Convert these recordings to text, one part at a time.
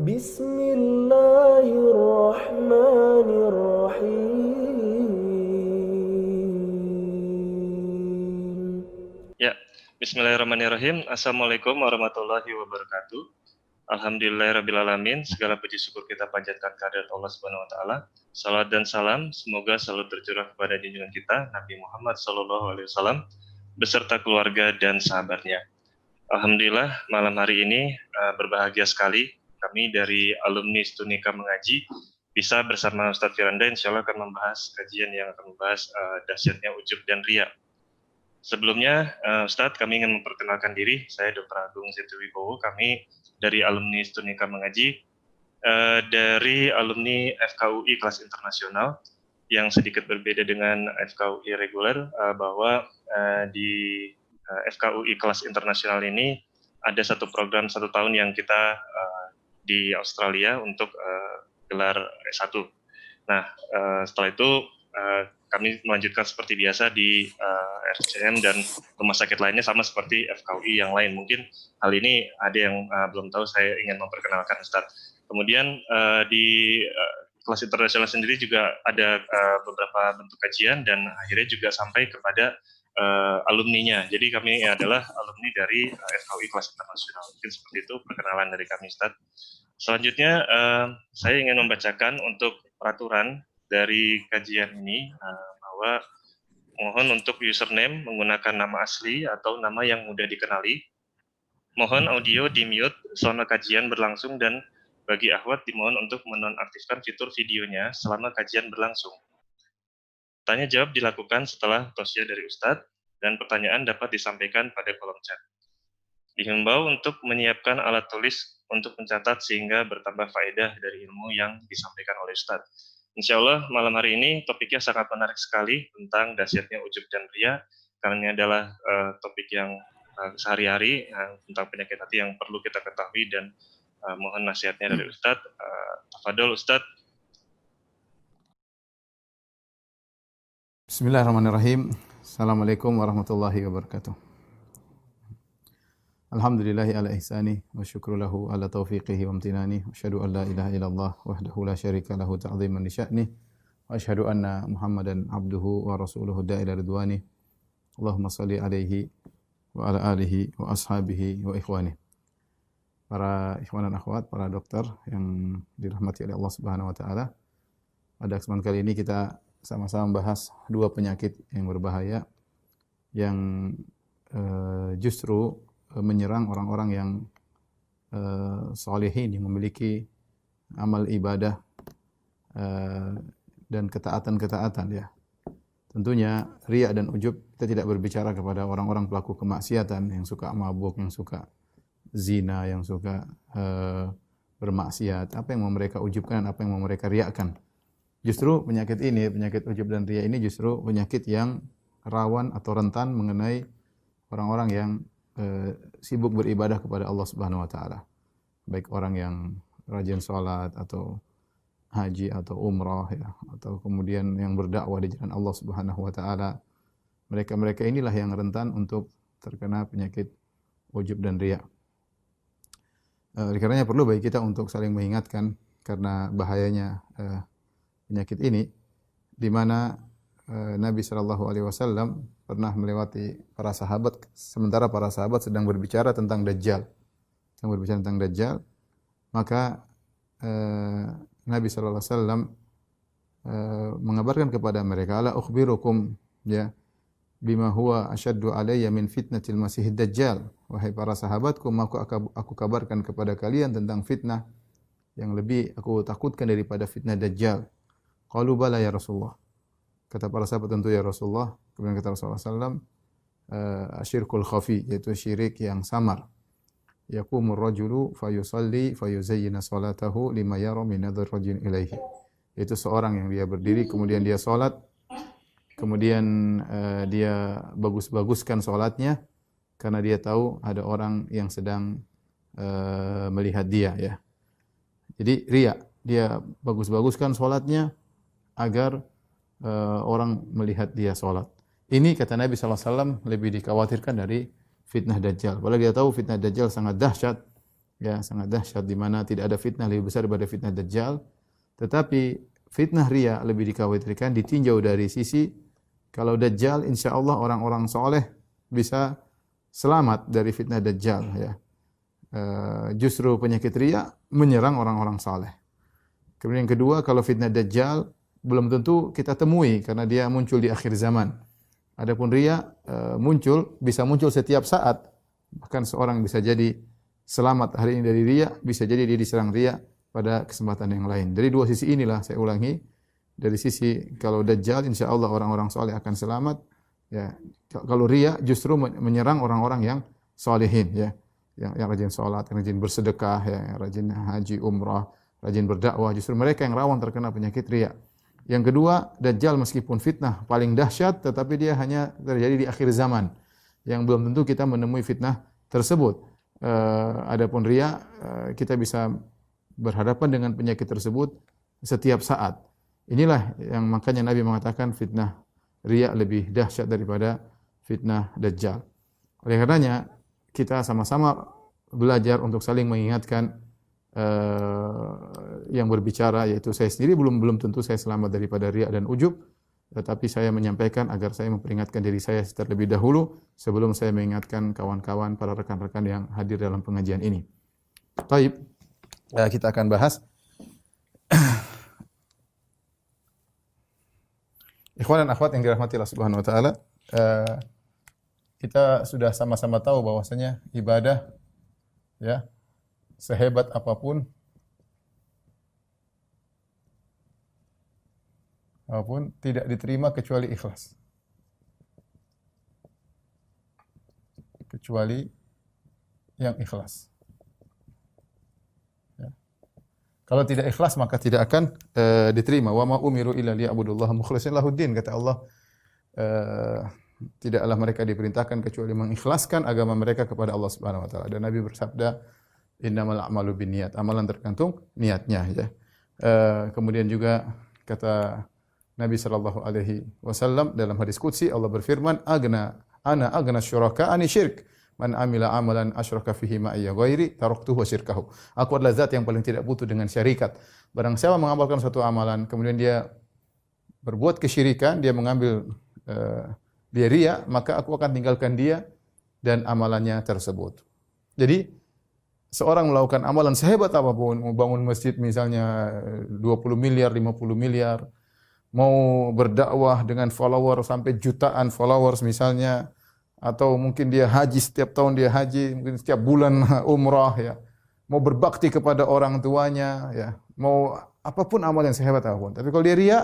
بسم الله الرحمن الرحيم. Ya, Bismillahirrahmanirrahim. Assalamualaikum warahmatullahi wabarakatuh. Alhamdulillahirrabbilalamin. Segala puji syukur kita panjatkan kehadirat Allah Subhanahu wa taala. Salat dan salam semoga selalu tercurah kepada junjungan kita Nabi Muhammad sallallahu alaihi wasallam beserta keluarga dan sahabatnya. Alhamdulillah malam hari ini berbahagia sekali kami dari alumni Stunika Mengaji bisa bersama Ustadz Firanda insya Allah akan membahas kajian yang akan membahas dahsyatnya ujub dan riya. Sebelumnya, Ustadz, kami ingin memperkenalkan diri. Saya Dr. Agung Setu Wibowo. Kami dari alumni Stunika Mengaji, dari alumni FKUI kelas internasional, yang sedikit berbeda dengan FKUI reguler, bahwa di FKUI kelas internasional ini ada satu program 1 tahun yang kita di Australia untuk gelar S1. Nah, setelah itu kami melanjutkan seperti biasa di RCM dan rumah sakit lainnya sama seperti FKUI yang lain. Mungkin hal ini ada yang belum tahu, saya ingin memperkenalkan Ustadz. Kemudian di kelas internasional sendiri juga ada beberapa bentuk kajian dan akhirnya juga sampai kepada alumninya. Jadi kami adalah alumni dari FKUI kelas internasional. Mungkin seperti itu perkenalan dari kami Ustadz. Selanjutnya saya ingin membacakan untuk peraturan dari kajian ini bahwa mohon untuk username menggunakan nama asli atau nama yang mudah dikenali. Mohon audio di mute selama kajian berlangsung dan bagi akhwat dimohon untuk menonaktifkan fitur videonya selama kajian berlangsung. Tanya jawab dilakukan setelah tausiah dari Ustadz dan pertanyaan dapat disampaikan pada kolom chat. Dihimbau untuk menyiapkan alat tulis untuk mencatat sehingga bertambah faedah dari ilmu yang disampaikan oleh Ustadz. Insya Allah malam hari ini topiknya sangat menarik sekali tentang dahsyatnya ujub dan riya, karena ini adalah topik yang sehari-hari tentang penyakit hati yang perlu kita ketahui dan mohon nasihatnya dari Ustadz. Tafadhol Ustadz. Bismillahirrahmanirrahim. Assalamualaikum warahmatullahi wabarakatuh. Alhamdulillahi ala ihsani wa syukru lahu ala taufiqihi wa amtinani wa asyhadu an la ilaha illallah wahdahu la syarika lahu ta'ziman li sya'ni wa asyhadu anna Muhammadan abduhu wa rasuluhu da'ila ridwani. Allahumma salli alaihi wa ala alihi wa ashabihi wa ikhwani. Para ikhwan dan akhwat, para dokter yang dirahmati oleh Allah Subhanahu wa taala. Pada kesempatan kali ini kita sama-sama membahas 2 penyakit yang berbahaya yang justru menyerang orang-orang yang salihin yang memiliki amal ibadah dan ketaatan-ketaatan ya. Tentunya riya dan ujub, kita tidak berbicara kepada orang-orang pelaku kemaksiatan yang suka mabuk, yang suka zina, yang suka bermaksiat. Apa yang mau mereka ujubkan, apa yang mau mereka riakan. Justru penyakit ini, penyakit ujub dan riya ini justru penyakit yang rawan atau rentan mengenai orang-orang yang sibuk beribadah kepada Allah Subhanahu wa taala. Baik orang yang rajin salat atau haji atau umrah ya, atau kemudian yang berdakwah di jalan Allah Subhanahu wa taala. Mereka-mereka inilah yang rentan untuk terkena penyakit ujub dan riya. Karenanya perlu bagi kita untuk saling mengingatkan karena bahayanya penyakit ini, di mana Nabi SAW pernah melewati para sahabat, sementara para sahabat sedang berbicara tentang Dajjal. Maka Nabi SAW mengabarkan kepada mereka, ala ukhbirukum ya bima huwa asyaddu alayya min fitnatil masihid dajjal. Wahai para sahabatku, maka aku kabarkan kepada kalian tentang fitnah yang lebih aku takutkan daripada fitnah Dajjal. Qalu bala ya Rasulullah. Kata para sahabat, tentu ya Rasulullah. Kemudian kata Rasulullah SAW, asyirkul khafi, yaitu syirik yang samar. Yaqumur rajulu fayusalli fayuzayyina salatahu lima yara min nadhar rajulin ilaihi. Itu seorang yang dia berdiri, kemudian dia salat, kemudian dia bagus-baguskan salatnya karena dia tahu ada orang yang sedang melihat dia ya. Jadi riya, dia bagus-baguskan salatnya agar orang melihat dia salat. Ini kata Nabi SAW lebih dikhawatirkan dari fitnah Dajjal. Apalagi dia tahu fitnah Dajjal sangat dahsyat, ya, sangat dahsyat di mana tidak ada fitnah lebih besar daripada fitnah Dajjal. Tetapi fitnah riya lebih dikhawatirkan ditinjau dari sisi kalau Dajjal insyaallah orang-orang soleh bisa selamat dari fitnah Dajjal ya. Justru penyakit riya menyerang orang-orang saleh. Kemudian yang kedua, kalau fitnah Dajjal belum tentu kita temui karena dia muncul di akhir zaman. Adapun riya bisa muncul setiap saat. Bahkan seorang bisa jadi selamat hari ini dari riya, bisa jadi dia diserang riya pada kesempatan yang lain. Dari dua sisi inilah saya ulangi, dari sisi kalau Dajjal insyaallah orang-orang saleh akan selamat ya. Kalau riya justru menyerang orang-orang yang salihin ya. Yang rajin salat, yang rajin bersedekah, yang rajin haji, umrah, rajin berdakwah, justru mereka yang rawan terkena penyakit riya. Yang kedua, Dajjal meskipun fitnah paling dahsyat, tetapi dia hanya terjadi di akhir zaman, yang belum tentu kita menemui fitnah tersebut. Adapun riya, kita bisa berhadapan dengan penyakit tersebut setiap saat. Inilah yang makanya Nabi mengatakan fitnah riya lebih dahsyat daripada fitnah Dajjal. Oleh karenanya, kita sama-sama belajar untuk saling mengingatkan yang berbicara, yaitu saya sendiri belum tentu saya selamat daripada riya dan ujub, tetapi saya menyampaikan agar saya memperingatkan diri saya terlebih dahulu sebelum saya mengingatkan kawan-kawan, para rekan-rekan yang hadir dalam pengajian ini. Baik, kita akan bahas. Ikhwan dan akhwat yang dirahmati Allah Subhanahu wa taala, kita sudah sama-sama tahu bahwasanya ibadah ya sehebat apapun tidak diterima kecuali ikhlas. Kecuali yang ikhlas. Ya. Kalau tidak ikhlas maka tidak akan diterima. Wa ma umiru illa liya'budullaha mukhlishina lahuddin, kata Allah. Tidaklah mereka diperintahkan kecuali mengikhlaskan agama mereka kepada Allah Subhanahu wa taala. Dan Nabi bersabda, innamal a'malu binniyat. Amalan tergantung niatnya ya. Kemudian juga kata Nabi sallallahu alaihi wasallam dalam hadis qudsi, Allah berfirman, ana agna syuraka ani syirk. Man amila amalan asyraka fihi ma'iyya ghairi taraktuhu wa syirkahu. Aku adalah zat yang paling tidak butuh dengan syarikat. Barang siapa mengamalkan suatu amalan kemudian dia berbuat kesyirikan, dia mengambil dia riya, maka aku akan tinggalkan dia dan amalannya tersebut. Jadi seorang melakukan amalan sehebat apapun, mau bangun masjid misalnya 20 miliar, 50 miliar, mau berdakwah dengan follower sampai jutaan followers misalnya, atau mungkin dia haji setiap tahun dia haji, mungkin setiap bulan umrah ya, mau berbakti kepada orang tuanya ya, mau apapun amal yang sehebat apapun. Tapi kalau dia riya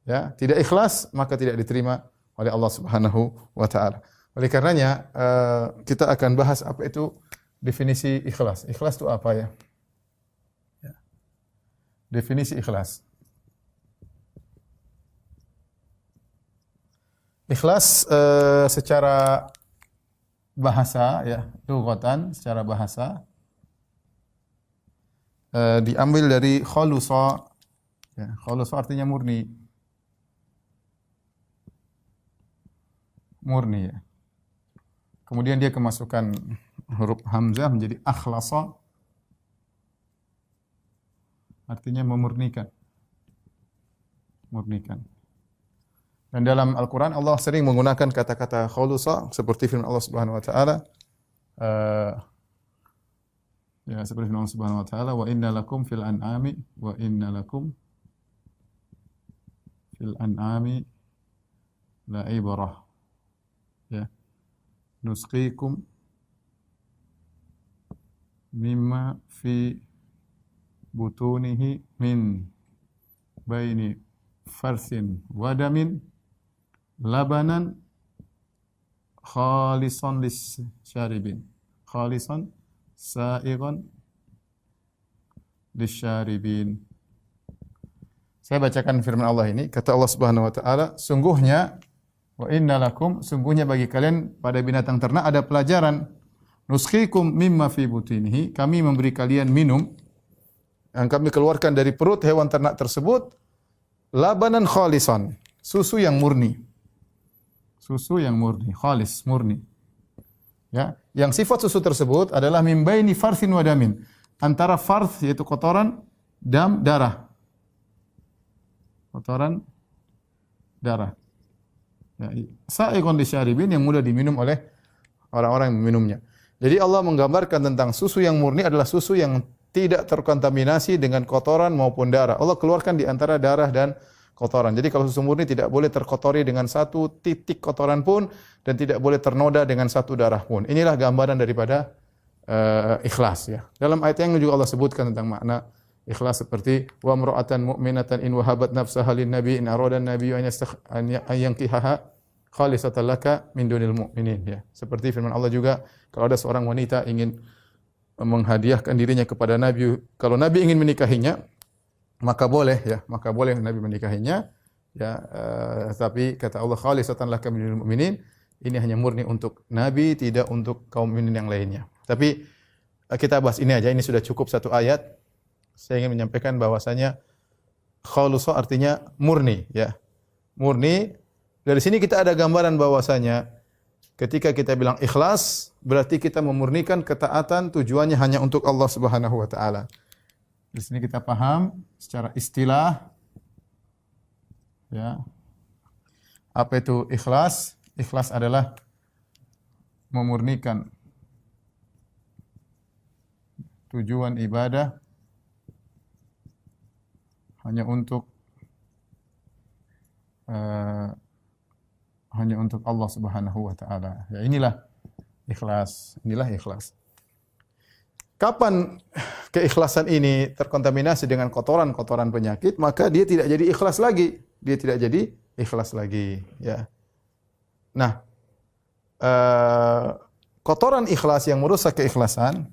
ya, tidak ikhlas, maka tidak diterima oleh Allah Subhanahu wa taala. Oleh karenanya kita akan bahas apa itu definisi ikhlas. Ikhlas itu apa ya? Definisi ikhlas. Ikhlas secara bahasa ya, lughatan, secara bahasa diambil dari khulusa. Ya, khulusa artinya murni. Murni ya. Kemudian dia kemasukan huruf hamzah menjadi akhlasa, artinya memurnikan. Murnikan. Dan dalam Al-Quran Allah sering menggunakan kata-kata khulusa seperti firman Allah Subhanahu wa taala, ya seperti firman Allah Subhanahu wa taala, wa inna lakum fil an'ami la ibrah. Ya. Nusqikum mimma fi butunihi min baini farsin wadamin labanan khalisan lisyaribin, khalisan sa'igan lisyaribin. Saya bacakan firman Allah ini, kata Allah Subhanahu wa taala, sungguhnya wa inna lakum, sungguhnya bagi kalian pada binatang ternak ada pelajaran. Nusqikum mimma fi butinihi, kami memberi kalian minum yang kami keluarkan dari perut hewan ternak tersebut, labanan khalisan, susu yang murni. Susu yang murni, khalis, murni. Ya, Yang sifat susu tersebut adalah min baini farthin wa damin. Antara farth yaitu kotoran, dam darah. Kotoran darah. Ya, sa'iqun lisyaribin, yang mudah diminum oleh orang-orang yang meminumnya. Jadi Allah menggambarkan tentang susu yang murni adalah susu yang tidak terkontaminasi dengan kotoran maupun darah. Allah keluarkan di antara darah dan kotoran. Jadi kalau susu murni tidak boleh terkotori dengan satu titik kotoran pun dan tidak boleh ternoda dengan satu darah pun. Inilah gambaran daripada ikhlas ya. Dalam ayat yang juga Allah sebutkan tentang makna ikhlas seperti wa mar'atan mu'minatan in wahabat nafsaha lin nabi in arada an-nabi an yankihaha khalisatan laka min dunil mu'minin ya. Seperti firman Allah juga, kalau ada seorang wanita ingin menghadiahkan dirinya kepada Nabi, kalau Nabi ingin menikahinya, maka boleh Nabi menikahinya ya, tapi kata Allah khalisatan laka minal mu'minin, ini hanya murni untuk Nabi, tidak untuk kaum mukminin yang lainnya. Tapi kita bahas ini aja, ini sudah cukup satu ayat. Saya ingin menyampaikan bahwasanya khalusa artinya murni ya. Murni, dari sini kita ada gambaran bahwasanya ketika kita bilang ikhlas berarti kita memurnikan ketaatan, tujuannya hanya untuk Allah Subhanahu wa taala. Di sini kita paham secara istilah ya. Apa itu ikhlas? Ikhlas adalah memurnikan tujuan ibadah hanya untuk Allah Subhanahu wa taala. Ya, inilah ikhlas. Kapan keikhlasan ini terkontaminasi dengan kotoran-kotoran penyakit, maka dia tidak jadi ikhlas lagi. Ya. Nah, kotoran ikhlas yang merusak keikhlasan,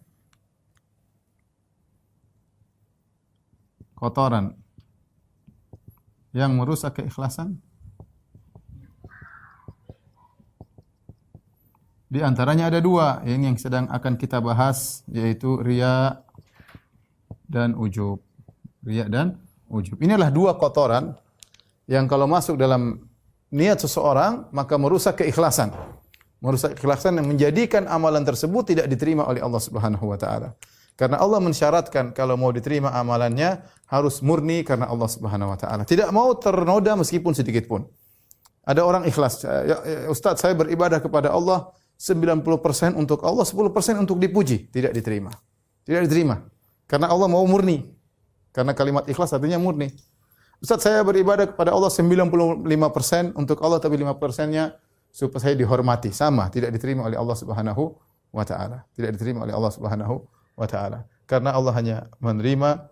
di antaranya ada dua, ini yang sedang akan kita bahas, yaitu riya dan ujub. Inilah dua kotoran yang kalau masuk dalam niat seseorang maka merusak keikhlasan. Yang menjadikan amalan tersebut tidak diterima oleh Allah Subhanahu wa taala. Karena Allah mensyaratkan kalau mau diterima amalannya harus murni karena Allah Subhanahu wa taala. Tidak mau ternoda meskipun sedikit pun. Ada orang ikhlas, ya, Ustaz, saya beribadah kepada Allah 90% untuk Allah, 10% untuk dipuji, tidak diterima. Karena Allah mau murni. Karena kalimat ikhlas artinya murni. Ustaz, saya beribadah kepada Allah 95% untuk Allah, tapi 5%-nya supaya saya dihormati. Sama, tidak diterima oleh Allah Subhanahu wa taala. Karena Allah hanya menerima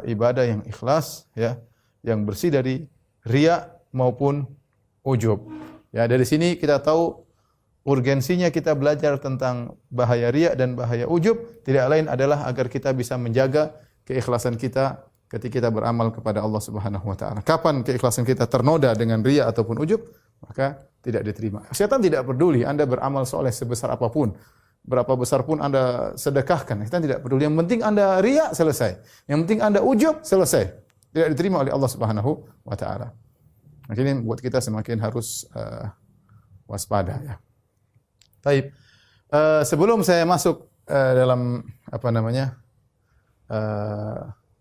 ibadah yang ikhlas ya, yang bersih dari riya maupun ujub. Ya, dari sini kita tahu urgensinya kita belajar tentang bahaya riya dan bahaya ujub, tidak lain adalah agar kita bisa menjaga keikhlasan kita ketika kita beramal kepada Allah Subhanahu wa taala. Kapan keikhlasan kita ternoda dengan riya ataupun ujub, maka tidak diterima. Setan tidak peduli Anda beramal soleh sebesar apapun, berapa besar pun Anda sedekahkan, setan tidak peduli. Yang penting Anda riya, selesai. Yang penting Anda ujub, selesai. Tidak diterima oleh Allah Subhanahu wa taala. Makanya buat kita semakin harus waspada ya. Baik. Sebelum saya masuk dalam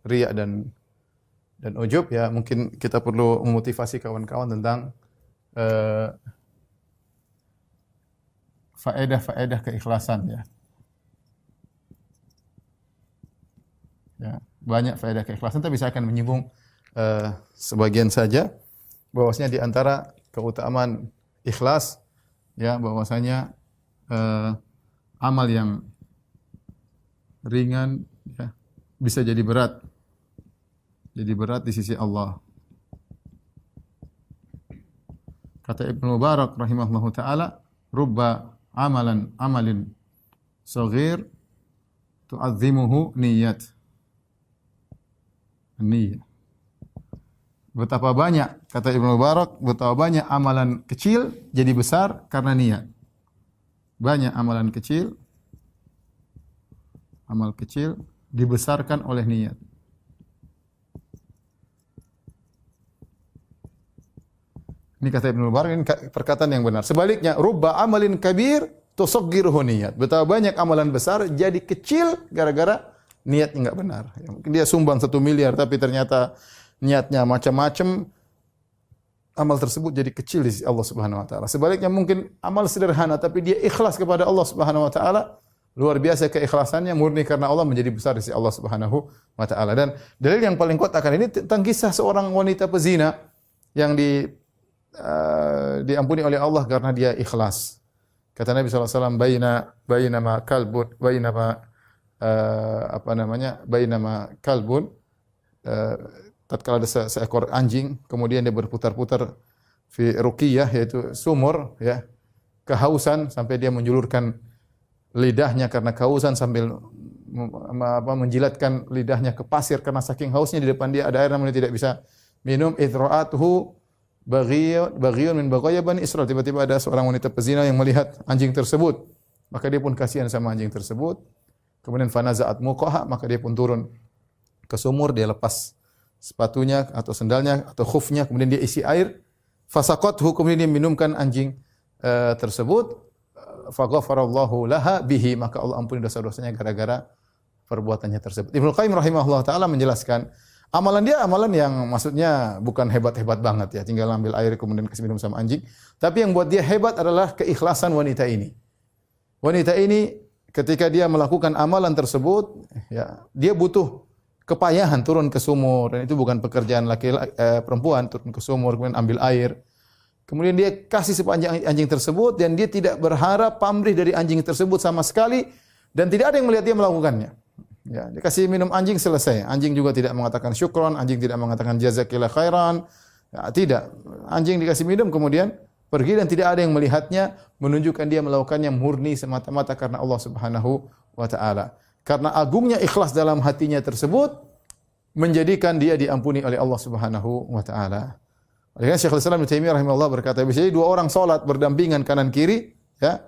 riya dan ujub ya, mungkin kita perlu memotivasi kawan-kawan tentang faedah keikhlasan ya. Ya, banyak faedah keikhlasan, tapi saya akan menyinggung sebagian saja. Bahwasanya di antara keutamaan ikhlas ya, bahwasanya amal yang ringan ya, bisa jadi berat di sisi Allah. Kata Ibnu Mubarak rahimahullahu taala, rubba amalin saghir tu'azzimuhu niyyah. Betapa banyak, kata Ibnu Mubarak, betapa banyak amalan kecil jadi besar karena niat. Banyak amalan kecil, amal kecil dibesarkan oleh niat. Ini kata Ibnu Mubarak, ini perkataan yang benar. Sebaliknya, rubba amalin kabir tusaggiruhu niyat. Betapa banyak amalan besar jadi kecil gara-gara niatnya enggak benar. Ya, mungkin dia sumbang 1 miliar tapi ternyata niatnya macam-macam, amal tersebut jadi kecil di sisi Allah Subhanahu wa taala. Sebaliknya mungkin amal sederhana tapi dia ikhlas kepada Allah Subhanahu wa taala, luar biasa keikhlasannya, murni karena Allah, menjadi besar di sisi Allah Subhanahu wa taala. Dan dalil yang paling kuat akan ini tentang kisah seorang wanita pezina yang diampuni oleh Allah karena dia ikhlas. Kata Nabi SAW, bainama kalbun, bainama kalbun, tatkala ada seekor anjing, kemudian dia berputar-putar fi ruqiyah, yaitu sumur, ya, kehausan sampai dia menjulurkan lidahnya karena kehausan sambil menjilatkan lidahnya ke pasir karena saking hausnya. Di depan dia ada air namun dia tidak bisa minum. Idra'atuhu baghiyun min baghaya Bani Israil. Tiba-tiba ada seorang wanita pezina yang melihat anjing tersebut, maka dia pun kasihan sama anjing tersebut. Kemudian fanaza'at muqaha, maka dia pun turun ke sumur, dia lepas sepatunya atau sendalnya atau khufnya, kemudian dia isi air. Fasaqathu, kemudian dia minumkan anjing tersebut. Faghafarallahu laha bihi, maka Allah ampuni dosa-dosanya gara-gara perbuatannya tersebut. Ibnu Qayyim rahimahullah taala menjelaskan, amalan dia amalan yang maksudnya bukan hebat-hebat banget ya, tinggal ambil air kemudian kasih minum sama anjing. Tapi yang buat dia hebat adalah keikhlasan wanita ini. Wanita ini ketika dia melakukan amalan tersebut, ya, dia butuh kepayahan turun ke sumur, dan itu bukan pekerjaan perempuan, turun ke sumur kemudian ambil air. Kemudian dia kasih sepanjang anjing tersebut dan dia tidak berharap pamrih dari anjing tersebut sama sekali dan tidak ada yang melihat dia melakukannya. Ya, dia kasih minum anjing, selesai. Anjing juga tidak mengatakan syukron, anjing tidak mengatakan jazakillah khairan. Ya, tidak. Anjing dikasih minum kemudian pergi dan tidak ada yang melihatnya, menunjukkan dia melakukannya murni semata-mata karena Allah Subhanahu wa taala. Karena agungnya ikhlas dalam hatinya tersebut menjadikan dia diampuni oleh Allah Subhanahu wa taala. Oleh karena Syekhul Islam Ibnu Taimiyah rahimahullah berkata, bisa jadi 2 orang salat berdampingan kanan kiri, ya,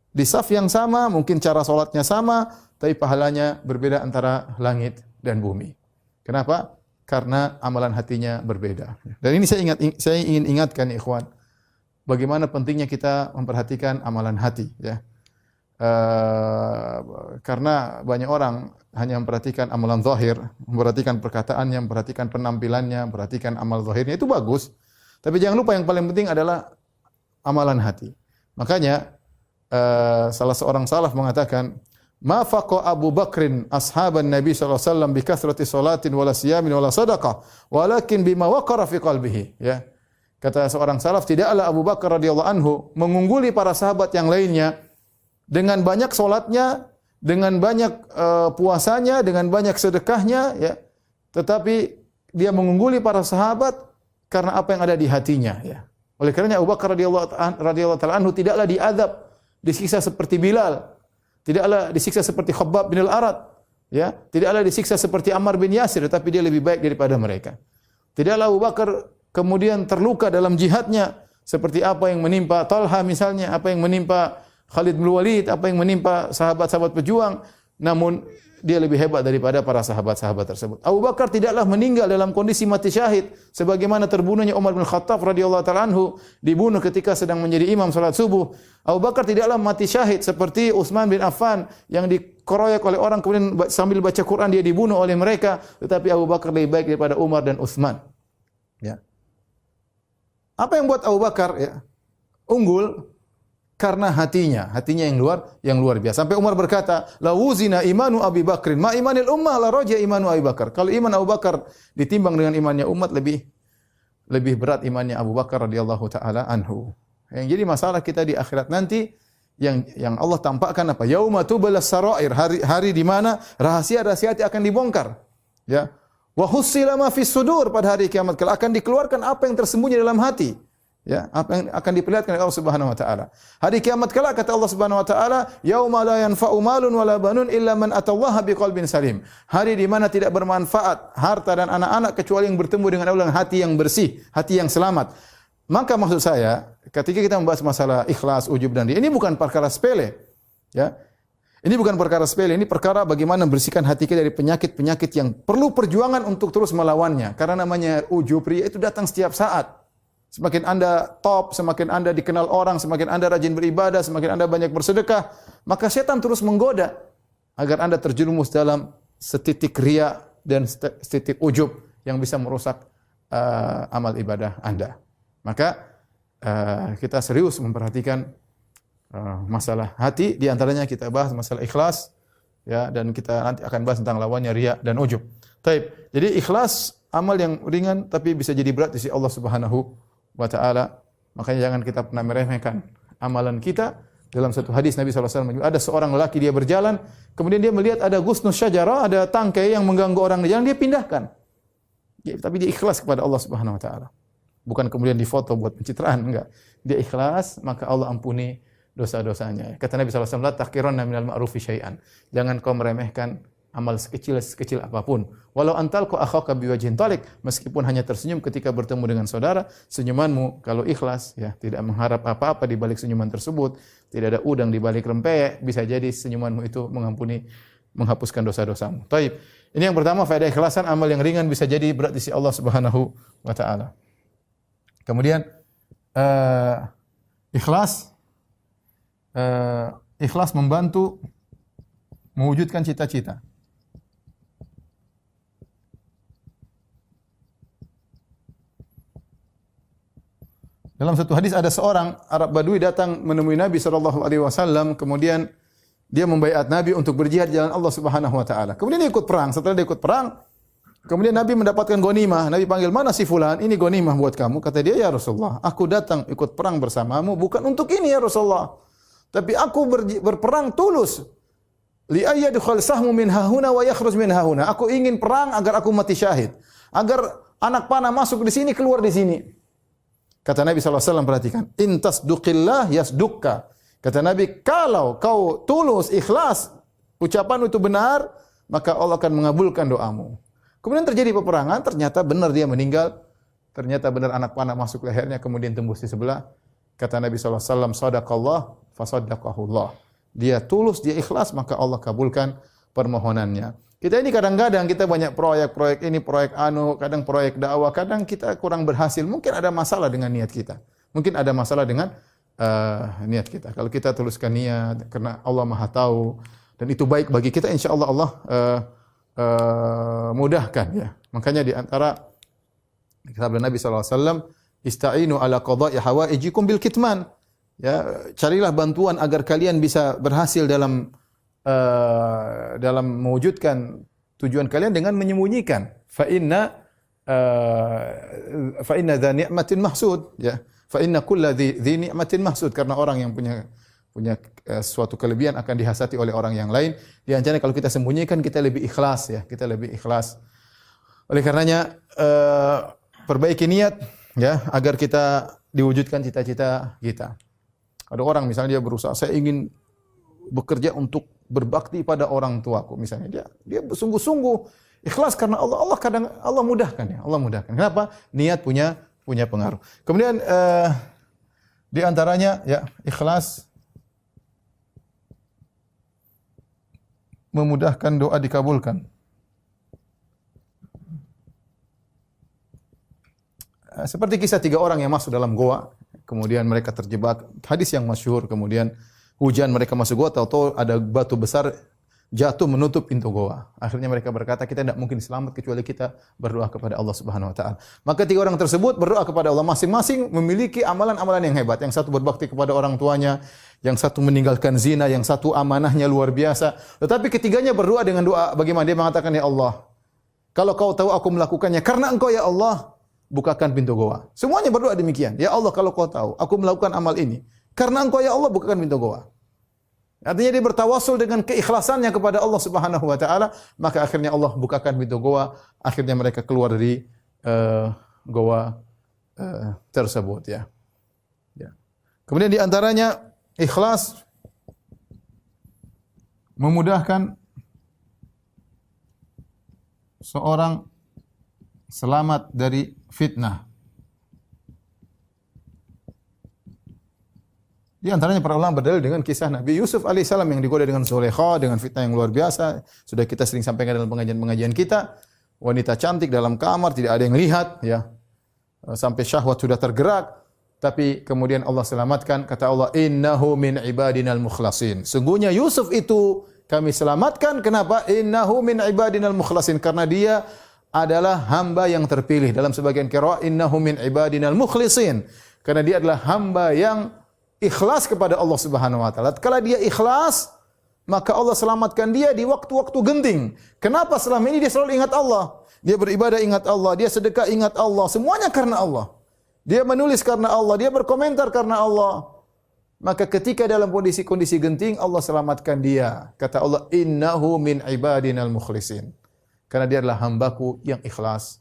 di saf yang sama, mungkin cara salatnya sama, tapi pahalanya berbeda antara langit dan bumi. Kenapa? Karena amalan hatinya berbeda. Dan ini saya ingin ingatkan ikhwan, bagaimana pentingnya kita memperhatikan amalan hati, ya. Karena banyak orang hanya memperhatikan amalan zahir, memperhatikan perkataannya, memperhatikan penampilannya, memperhatikan amal zahirnya, itu bagus. Tapi jangan lupa yang paling penting adalah amalan hati. Makanya salah seorang salaf mengatakan, ma faqa Abu Bakrin ashaban Nabi sallallahu alaihi wasallam bi kathrati salatin wala siyamin wala sadaqah, walakin bima waqara fi qalbihi, ya. Kata seorang salaf, tidaklah Abu Bakar radhiyallahu anhu mengungguli para sahabat yang lainnya dengan banyak solatnya, dengan banyak puasanya, dengan banyak sedekahnya, ya. Tetapi dia mengungguli para sahabat karena apa yang ada di hatinya, ya. Oleh karenanya Abu Bakar radhiyallahu taala anhu tidaklah diazab, disiksa seperti Bilal, tidaklah disiksa seperti Khabbab bin al-Arat, ya. Tidaklah disiksa seperti Ammar bin Yasir, tetapi dia lebih baik daripada mereka. Tidaklah Abu Bakar kemudian terluka dalam jihadnya seperti apa yang menimpa Talha misalnya, apa yang menimpa Khalid bin Walid, apa yang menimpa sahabat-sahabat pejuang, namun dia lebih hebat daripada para sahabat-sahabat tersebut. Abu Bakar tidaklah meninggal dalam kondisi mati syahid sebagaimana terbunuhnya Umar bin Khattab radhiyallahu taala anhu, dibunuh ketika sedang menjadi imam salat subuh. Abu Bakar tidaklah mati syahid seperti Utsman bin Affan yang dikeroyok oleh orang kemudian sambil baca Quran dia dibunuh oleh mereka, tetapi Abu Bakar lebih baik daripada Umar dan Utsman. Ya. Apa yang buat Abu Bakar, ya, unggul? Karena hatinya yang luar biasa. Sampai Umar berkata, la wuzina imanu Abi Bakrin ma imanil ummah la raja imanu Abi Bakar. Kalau iman Abu Bakar ditimbang dengan imannya umat, lebih berat imannya Abu Bakar radhiyallahu taala anhu. Yang jadi masalah kita di akhirat nanti yang Allah tampakkan apa? Yauma tubalas sarair, hari di mana rahasia-rahasia hati akan dibongkar. Ya. Wa hussila ma fis sudur, pada hari kiamat kelak akan dikeluarkan apa yang tersembunyi dalam hati. Ya, apa yang akan diperlihatkan oleh Allah Subhanahu wa taala. Hari kiamat kelak kata Allah Subhanahu wa taala, yauma la yanfa'u malun wala banun illa man atallaha biqalbin salim. Hari di mana tidak bermanfaat harta dan anak-anak kecuali yang bertemu dengan Allah dengan hati yang bersih, hati yang selamat. Maka maksud saya, ketika kita membahas masalah ikhlas, ujub dan riya, ini bukan perkara sepele. Ya. Ini bukan perkara sepele, ini perkara bagaimana membersihkan hati kita dari penyakit-penyakit yang perlu perjuangan untuk terus melawannya. Karena namanya ujub, riya itu datang setiap saat. semakin Anda top, semakin Anda dikenal orang, semakin Anda rajin beribadah, semakin Anda banyak bersedekah, maka setan terus menggoda agar Anda terjerumus dalam setitik riya dan setitik ujub yang bisa merusak amal ibadah Anda. Maka kita serius memperhatikan masalah hati, di antaranya kita bahas masalah ikhlas, ya, dan kita nanti akan bahas tentang lawannya riya dan ujub. Taib. Jadi ikhlas amal yang ringan tapi bisa jadi berat di sisi Allah Subhanahu wa taala. Makanya jangan kita pernah meremehkan amalan kita. Dalam satu hadis Nabi SAW, ada seorang lelaki dia berjalan, kemudian dia melihat ada gusnus syajarah, ada tangkai yang mengganggu orang di jalan, dia pindahkan. Ya, tapi dia ikhlas kepada Allah Subhanahu wa taala. Bukan kemudian difoto buat pencitraan, enggak. Dia ikhlas, maka Allah ampuni dosa-dosanya. Kata Nabi SAW, la tahqiranna minal ma'rufi syai'an. Jangan kau meremehkan amal sekecil apapun. Walau antalqa akhaka biwajhin talik, meskipun hanya tersenyum ketika bertemu dengan saudara, senyumanmu kalau ikhlas, ya, tidak mengharap apa-apa di balik senyuman tersebut, tidak ada udang di balik rempeyek, bisa jadi senyumanmu itu menghapuskan dosa-dosamu. Taib. Ini yang pertama, faedah ikhlasan, amal yang ringan bisa jadi berat di sisi Allah Subhanahu wa taala. Kemudian ikhlas membantu mewujudkan cita-cita. Dalam satu hadis ada seorang Arab Badui datang menemui Nabi SAW, kemudian dia membaiat Nabi untuk berjihad di jalan Allah Subhanahu wa taala. Kemudian dia ikut perang. Setelah dia ikut perang, kemudian Nabi mendapatkan ghanimah. Nabi panggil, "Mana si fulan? Ini ghanimah buat kamu." Kata dia, "Ya Rasulullah, aku datang ikut perang bersamamu bukan untuk ini ya Rasulullah. Tapi aku berperang tulus. Li ayyadkhul sahmu min hahuna wa yakhruj min hahuna." Aku ingin perang agar aku mati syahid. Agar anak panah masuk di sini, keluar di sini. Kata Nabi SAW, perhatikan. In tasduqillah yasdukka. Kata Nabi, kalau kau tulus, ikhlas, ucapan itu benar, maka Allah akan mengabulkan doamu. Kemudian terjadi peperangan, ternyata benar dia meninggal. Ternyata benar anak panah masuk lehernya, kemudian tembus di sebelah. Kata Nabi SAW, sadaqallah fasaddaqahullah. Dia tulus, dia ikhlas, maka Allah kabulkan permohonannya. Kita ini kadang-kadang kita banyak proyek ini, proyek kadang proyek dakwah, kadang kita kurang berhasil. Mungkin ada masalah dengan niat kita. Mungkin ada masalah dengan niat kita. Kalau kita tuluskan niat, karena Allah Maha Tahu dan itu baik bagi kita, insya Allah Allah mudahkan, ya. Makanya di antara sabda Nabi SAW, ista'inu ala qada'i hawaijikum bil kitman. Ya, carilah bantuan agar kalian bisa berhasil dalam mewujudkan tujuan kalian dengan menyembunyikan. Fa inna dha ni'matin mahsud, ya. Fa inna kulla dhi ni'matin mahsud, karena orang yang punya suatu kelebihan akan dihasati oleh orang yang lain. Di antaranya kalau kita sembunyikan, kita lebih ikhlas, ya. Kita lebih ikhlas. Oleh karenanya perbaiki niat, ya, agar kita diwujudkan cita-cita kita. Ada orang misalnya dia berusaha, saya ingin bekerja untuk berbakti pada orang tuaku, misalnya dia sungguh-sungguh ikhlas karena Allah kadang Allah mudahkan, ya. Allah mudahkan. Kenapa? Niat punya pengaruh. Kemudian di antaranya, ya, ikhlas memudahkan doa dikabulkan. Seperti kisah 3 orang yang masuk dalam goa, kemudian mereka terjebak, hadis yang masyhur, kemudian hujan, mereka masuk goa, tahu-tahu ada batu besar jatuh menutup pintu goa. Akhirnya mereka berkata, kita tidak mungkin selamat kecuali kita berdoa kepada Allah Subhanahu wa taala. Maka 3 orang tersebut berdoa kepada Allah, masing-masing memiliki amalan-amalan yang hebat. Yang satu berbakti kepada orang tuanya, yang satu meninggalkan zina, yang satu amanahnya luar biasa. Tetapi ketiganya berdoa dengan doa bagaimana? Dia mengatakan, ya Allah, kalau kau tahu aku melakukannya karena engkau ya Allah, bukakan pintu goa. Semuanya berdoa demikian. Ya Allah, kalau kau tahu aku melakukan amal ini karena engkau ya Allah, bukakan pintu goa. Artinya dia bertawassul dengan keikhlasannya kepada Allah Subhanahu wa taala, maka akhirnya Allah bukakan pintu goa, akhirnya mereka keluar dari goa tersebut, ya. Ya. Kemudian di antaranya ikhlas memudahkan seorang selamat dari fitnah. Di antaranya para ulama berdalil dengan kisah Nabi Yusuf alaihissalam yang digoda dengan Zulaikha dengan fitnah yang luar biasa. Sudah kita sering sampaikan dalam pengajian-pengajian kita. Wanita cantik dalam kamar, tidak ada yang lihat, ya. sampai syahwat sudah tergerak, tapi kemudian Allah selamatkan. Kata Allah, innahu min ibadinal mukhlasin. Sungguhnya Yusuf itu kami selamatkan. Kenapa? Innahu min ibadinal mukhlasin. Karena dia adalah hamba yang terpilih. Dalam sebagian qiraah, innahu min ibadinal mukhlisin. Karena dia adalah hamba yang ikhlas kepada Allah Subhanahu wa taala. Kalau dia ikhlas, maka Allah selamatkan dia di waktu-waktu genting. Kenapa selama ini dia selalu ingat Allah? Dia beribadah ingat Allah, dia sedekah ingat Allah, semuanya karena Allah. Dia menulis karena Allah, dia berkomentar karena Allah. Maka ketika dalam kondisi-kondisi genting, Allah selamatkan dia. Kata Allah, innahu min ibadinal mukhlisin. Karena dia adalah hambaku yang ikhlas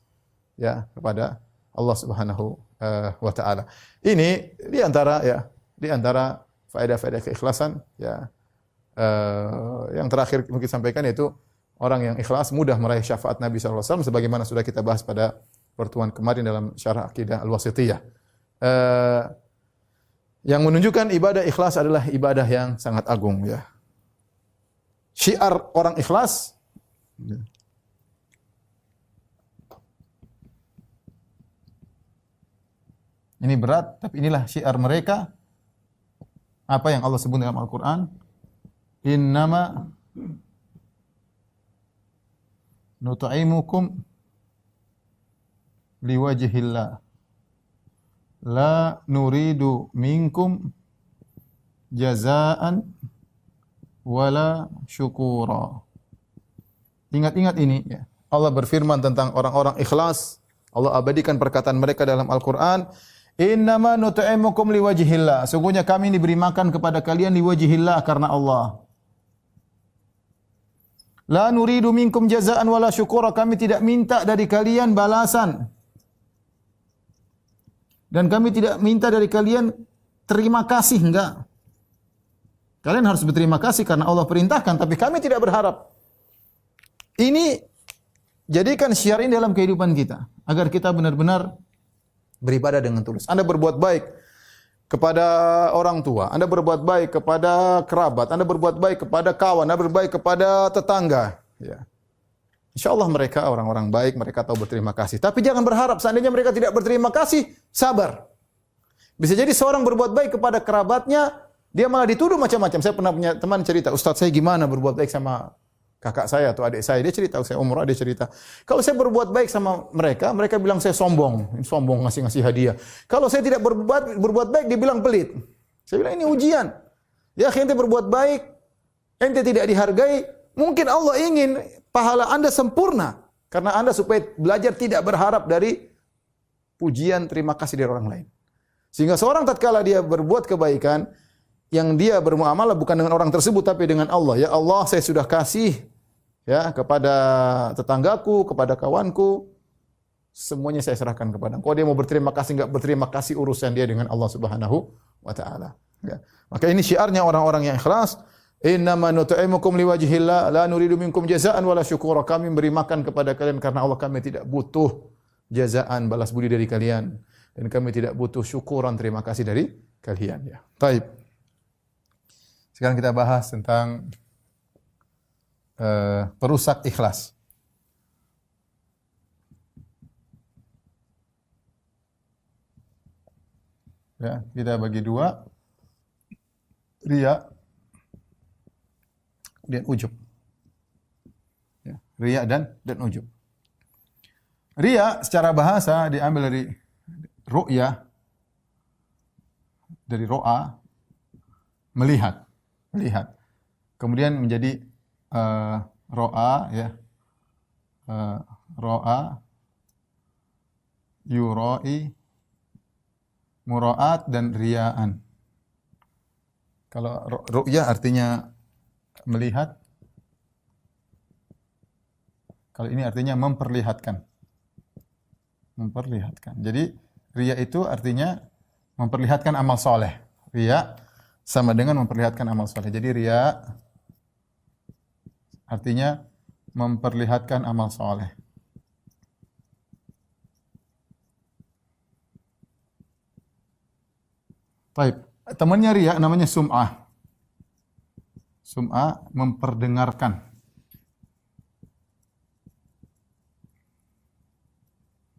ya kepada Allah Subhanahu wa taala. Ini di antara faedah-faedah keikhlasan ya. Yang terakhir mungkin sampaikan yaitu orang yang ikhlas mudah meraih syafaat Nabi sallallahu alaihi wasallam sebagaimana sudah kita bahas pada pertemuan kemarin dalam syarah akidah Al-Wasithiyah. Yang menunjukkan ibadah ikhlas adalah ibadah yang sangat agung ya. Syiar orang ikhlas ini berat, tapi inilah syiar mereka. Apa yang Allah sebut dalam Al-Quran? Innama nut'imukum liwajhillah la nuridu minkum jazaan wala syukura. Ingat-ingat ini ya. Allah berfirman tentang orang-orang ikhlas. Allah abadikan perkataan mereka dalam Al-Quran. Innama nut'imukum liwajhillah. Sungguhnya kami diberi makan kepada kalian liwajhillah, karena Allah. La nuridu minkum jazaan wala syukura. Kami tidak minta dari kalian balasan. Dan kami tidak minta dari kalian terima kasih, enggak. Kalian harus berterima kasih karena Allah perintahkan, tapi kami tidak berharap. Ini jadikan syiar ini dalam kehidupan kita, agar kita benar-benar beribadah dengan tulus. Anda berbuat baik kepada orang tua, Anda berbuat baik kepada kerabat, Anda berbuat baik kepada kawan, Anda berbuat baik kepada tetangga. Ya. InsyaAllah mereka orang-orang baik, mereka tahu berterima kasih. Tapi jangan berharap, seandainya mereka tidak berterima kasih, sabar. Bisa jadi seorang berbuat baik kepada kerabatnya, dia malah dituduh macam-macam. Saya pernah punya teman cerita, Ustaz saya gimana berbuat baik sama kakak saya atau adik saya. Dia cerita, saya umur dia cerita. Kalau saya berbuat baik sama mereka, mereka bilang saya sombong. Sombong ngasih-ngasih hadiah. Kalau saya tidak berbuat baik, dia bilang pelit. Saya bilang ini ujian. Ya, ente berbuat baik, ente tidak dihargai, mungkin Allah ingin pahala Anda sempurna. Karena Anda supaya belajar tidak berharap dari pujian, terima kasih dari orang lain. Sehingga seorang tatkala dia berbuat kebaikan, yang dia bermuamalah bukan dengan orang tersebut, tapi dengan Allah. Ya Allah, saya sudah kasih ya kepada tetanggaku, kepada kawanku, semuanya saya serahkan kepada Engkau. Dia mau berterima kasih, enggak berterima kasih, urusan dia dengan Allah Subhanahu wa taala. Ya. Maka ini syiarnya orang-orang yang ikhlas. Innama nut'imukum liwajhillah la nuridu minkum jazaan wala syukura. Kami beri makan kepada kalian karena Allah, kami tidak butuh jazaan, balas budi dari kalian, dan kami tidak butuh syukuran, terima kasih dari kalian ya. Baik. Sekarang kita bahas tentang perusak ikhlas. Ya, kita bagi dua, riya dan ujub. Ya, riya dan ujub. Riya secara bahasa diambil dari ru'ya, dari ro'a, melihat. Kemudian menjadi ro'a ya. Ro'a, yura'i, mura'at dan riya'an. Kalau ru'ya artinya melihat. Kalau ini artinya memperlihatkan. Jadi riya itu artinya memperlihatkan amal soleh. Riya sama dengan memperlihatkan amal soleh. Jadi riya artinya memperlihatkan amal soleh. Baik, temannya riya namanya sum'ah. Sum'ah memperdengarkan.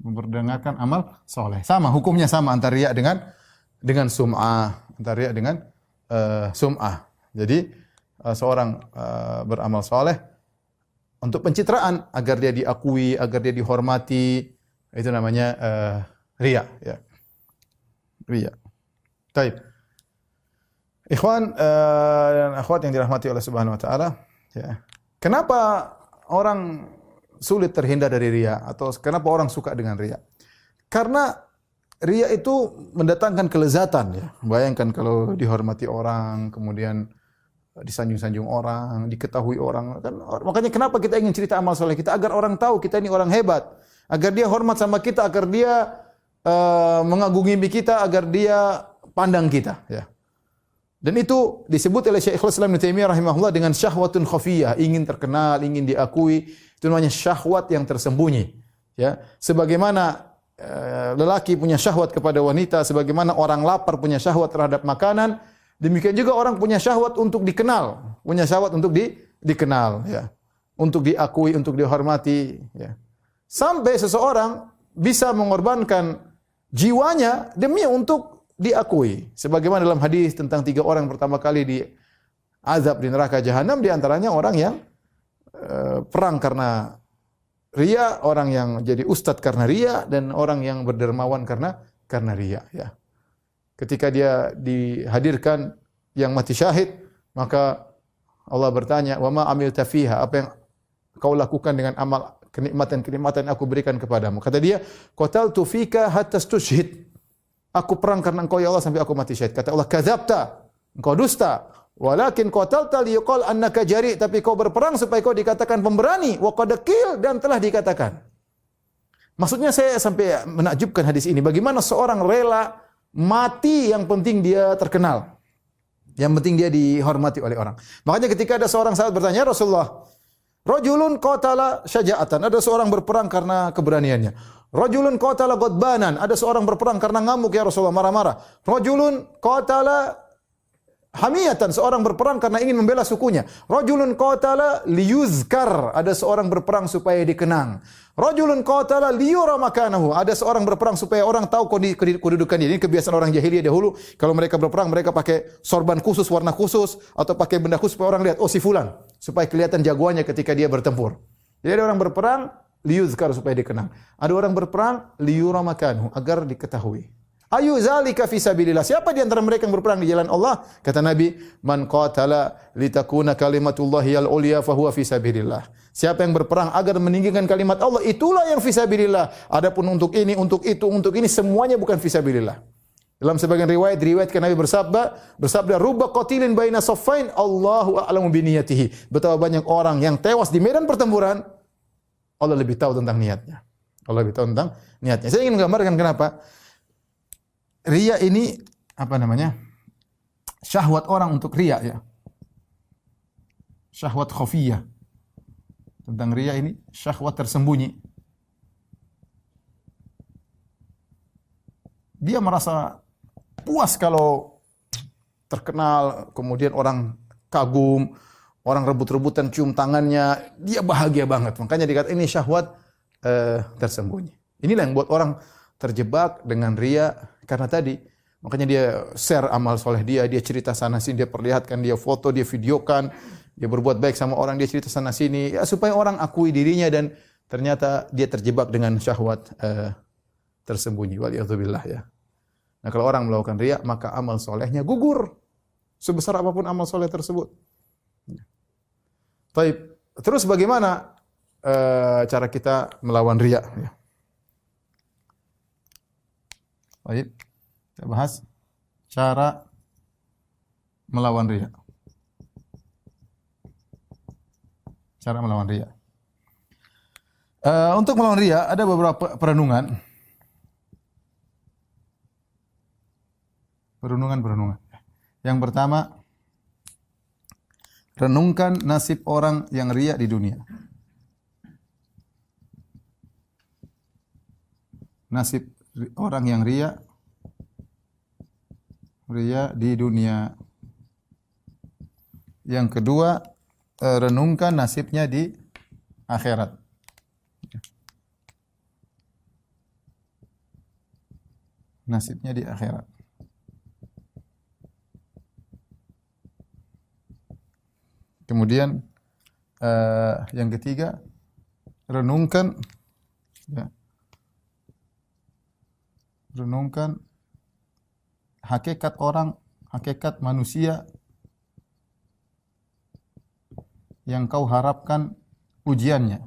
memperdengarkan amal soleh. Sama, hukumnya sama antara riya dengan sum'ah, antara riya dengan sum'ah. Jadi seorang beramal soleh untuk pencitraan agar dia diakui, agar dia dihormati, itu namanya riya. Ya. Riya. Taib. Ikhwan dan akhwat yang dirahmati oleh Subhanahu wa taala, ya. Kenapa orang sulit terhindar dari riya atau kenapa orang suka dengan riya? Karena riya itu mendatangkan kelezatan, ya. Bayangkan kalau dihormati orang, kemudian disanjung-sanjung orang, diketahui orang. Kan, makanya kenapa kita ingin cerita amal soleh kita? Agar orang tahu kita ini orang hebat. Agar dia hormat sama kita, agar dia mengagumi kita, agar dia pandang kita. Ya. Dan itu disebut oleh Syekhul Islam Ibnu Taimiyah rahimahullah dengan syahwatun khafiyah, ingin terkenal, ingin diakui. Itu namanya syahwat yang tersembunyi. Ya. Sebagaimana lelaki punya syahwat kepada wanita, sebagaimana orang lapar punya syahwat terhadap makanan, demikian juga orang punya syahwat untuk dikenal, punya syahwat untuk dikenal, ya, untuk diakui, untuk dihormati, ya. Sampai seseorang bisa mengorbankan jiwanya demi untuk diakui. Sebagaimana dalam hadis tentang 3 orang pertama kali di azab di neraka jahanam, di antaranya orang yang perang karena riya, orang yang jadi ustadz karena riya, dan orang yang berdermawan karena riya, ya. Ketika dia dihadirkan yang mati syahid, maka Allah bertanya, "Wa ma amilta fiha?" Apa yang kau lakukan dengan amal kenikmatan-kenikmatan yang aku berikan kepadamu? Kata dia, "Qataltu fika hatta stushhid." Aku perang karena engkau ya Allah sampai aku mati syahid. Kata Allah, "Kadzabta." Engkau dusta. "Walakin qatalta liyuqal annaka jari." Tapi kau berperang supaya kau dikatakan pemberani. Wa qad qil, dan telah dikatakan. Maksudnya saya sampai menakjubkan hadis ini. Bagaimana seorang rela mati yang penting dia terkenal. Yang penting dia dihormati oleh orang. Makanya ketika ada seorang sahabat bertanya, "Rasulullah, rajulun qatala syaja'atan." Ada seorang berperang karena keberaniannya. Rajulun qatala ghadbanan. Ada seorang berperang karena ngamuk ya Rasulullah, marah-marah. Rajulun qatala hamiyatan. Seorang berperang karena ingin membela sukunya. Rajulun qatala liyuzkar. Ada seorang berperang supaya dikenang. Rajulun qatala liyura makanahu. Ada seorang berperang supaya orang tahu kedudukan dia. Ini kebiasaan orang jahiliyah dahulu. Kalau mereka berperang, mereka pakai sorban khusus, warna khusus, atau pakai benda khusus supaya orang lihat, oh si fulan, supaya kelihatan jagoannya ketika dia bertempur. Jadi ada orang berperang liyuzkar supaya dikenang. Ada orang berperang liyura makanahu, agar diketahui. Ayu zalika fi sabilillah. Siapa di antara mereka yang berperang di jalan Allah? Kata Nabi, "Man qatala litakuna kalimatullahi al-ulya fa huwa fi sabilillah." Siapa yang berperang agar meninggikan kalimat Allah, itulah yang fi sabilillah. Adapun untuk ini, untuk itu, untuk ini, semuanya bukan fi sabilillah. Dalam sebagian riwayat diriwayatkan Nabi bersabda, "Rubba qatilin baina saffain, Allahu a'lamu bi niyatihi." Betapa banyak orang yang tewas di medan pertempuran, Allah lebih tahu tentang niatnya. Allah lebih tahu tentang niatnya. Saya ingin menggambarkan kenapa riya ini syahwat orang untuk riya, ya. Syahwat khafiyah. Tentang riya ini syahwat tersembunyi. Dia merasa puas kalau terkenal, kemudian orang kagum, orang rebut-rebutan cium tangannya, dia bahagia banget. Makanya dikatakan ini syahwat tersembunyi. Inilah yang buat orang terjebak dengan riya karena tadi. Makanya dia share amal soleh dia cerita sana sini, dia perlihatkan, dia foto, dia videokan, dia berbuat baik sama orang, dia cerita sana sini, ya, supaya orang akui dirinya, dan ternyata dia terjebak dengan syahwat tersembunyi. Waliyadzubillah, ya. Nah, kalau orang melakukan riya, maka amal solehnya gugur, sebesar apapun amal soleh tersebut. Baik, terus bagaimana cara kita melawan riya? Ya. Baik, kita bahas cara melawan riya. Cara melawan riya. Untuk melawan riya ada beberapa perenungan. Perenungan. Yang pertama, renungkan nasib orang yang riya di dunia. Nasib orang yang riya di dunia. Yang kedua, renungkan nasibnya di akhirat. nasibnya di akhirat. Kemudian yang ketiga, renungkan ya, renungkan hakikat manusia yang kau harapkan ujiannya.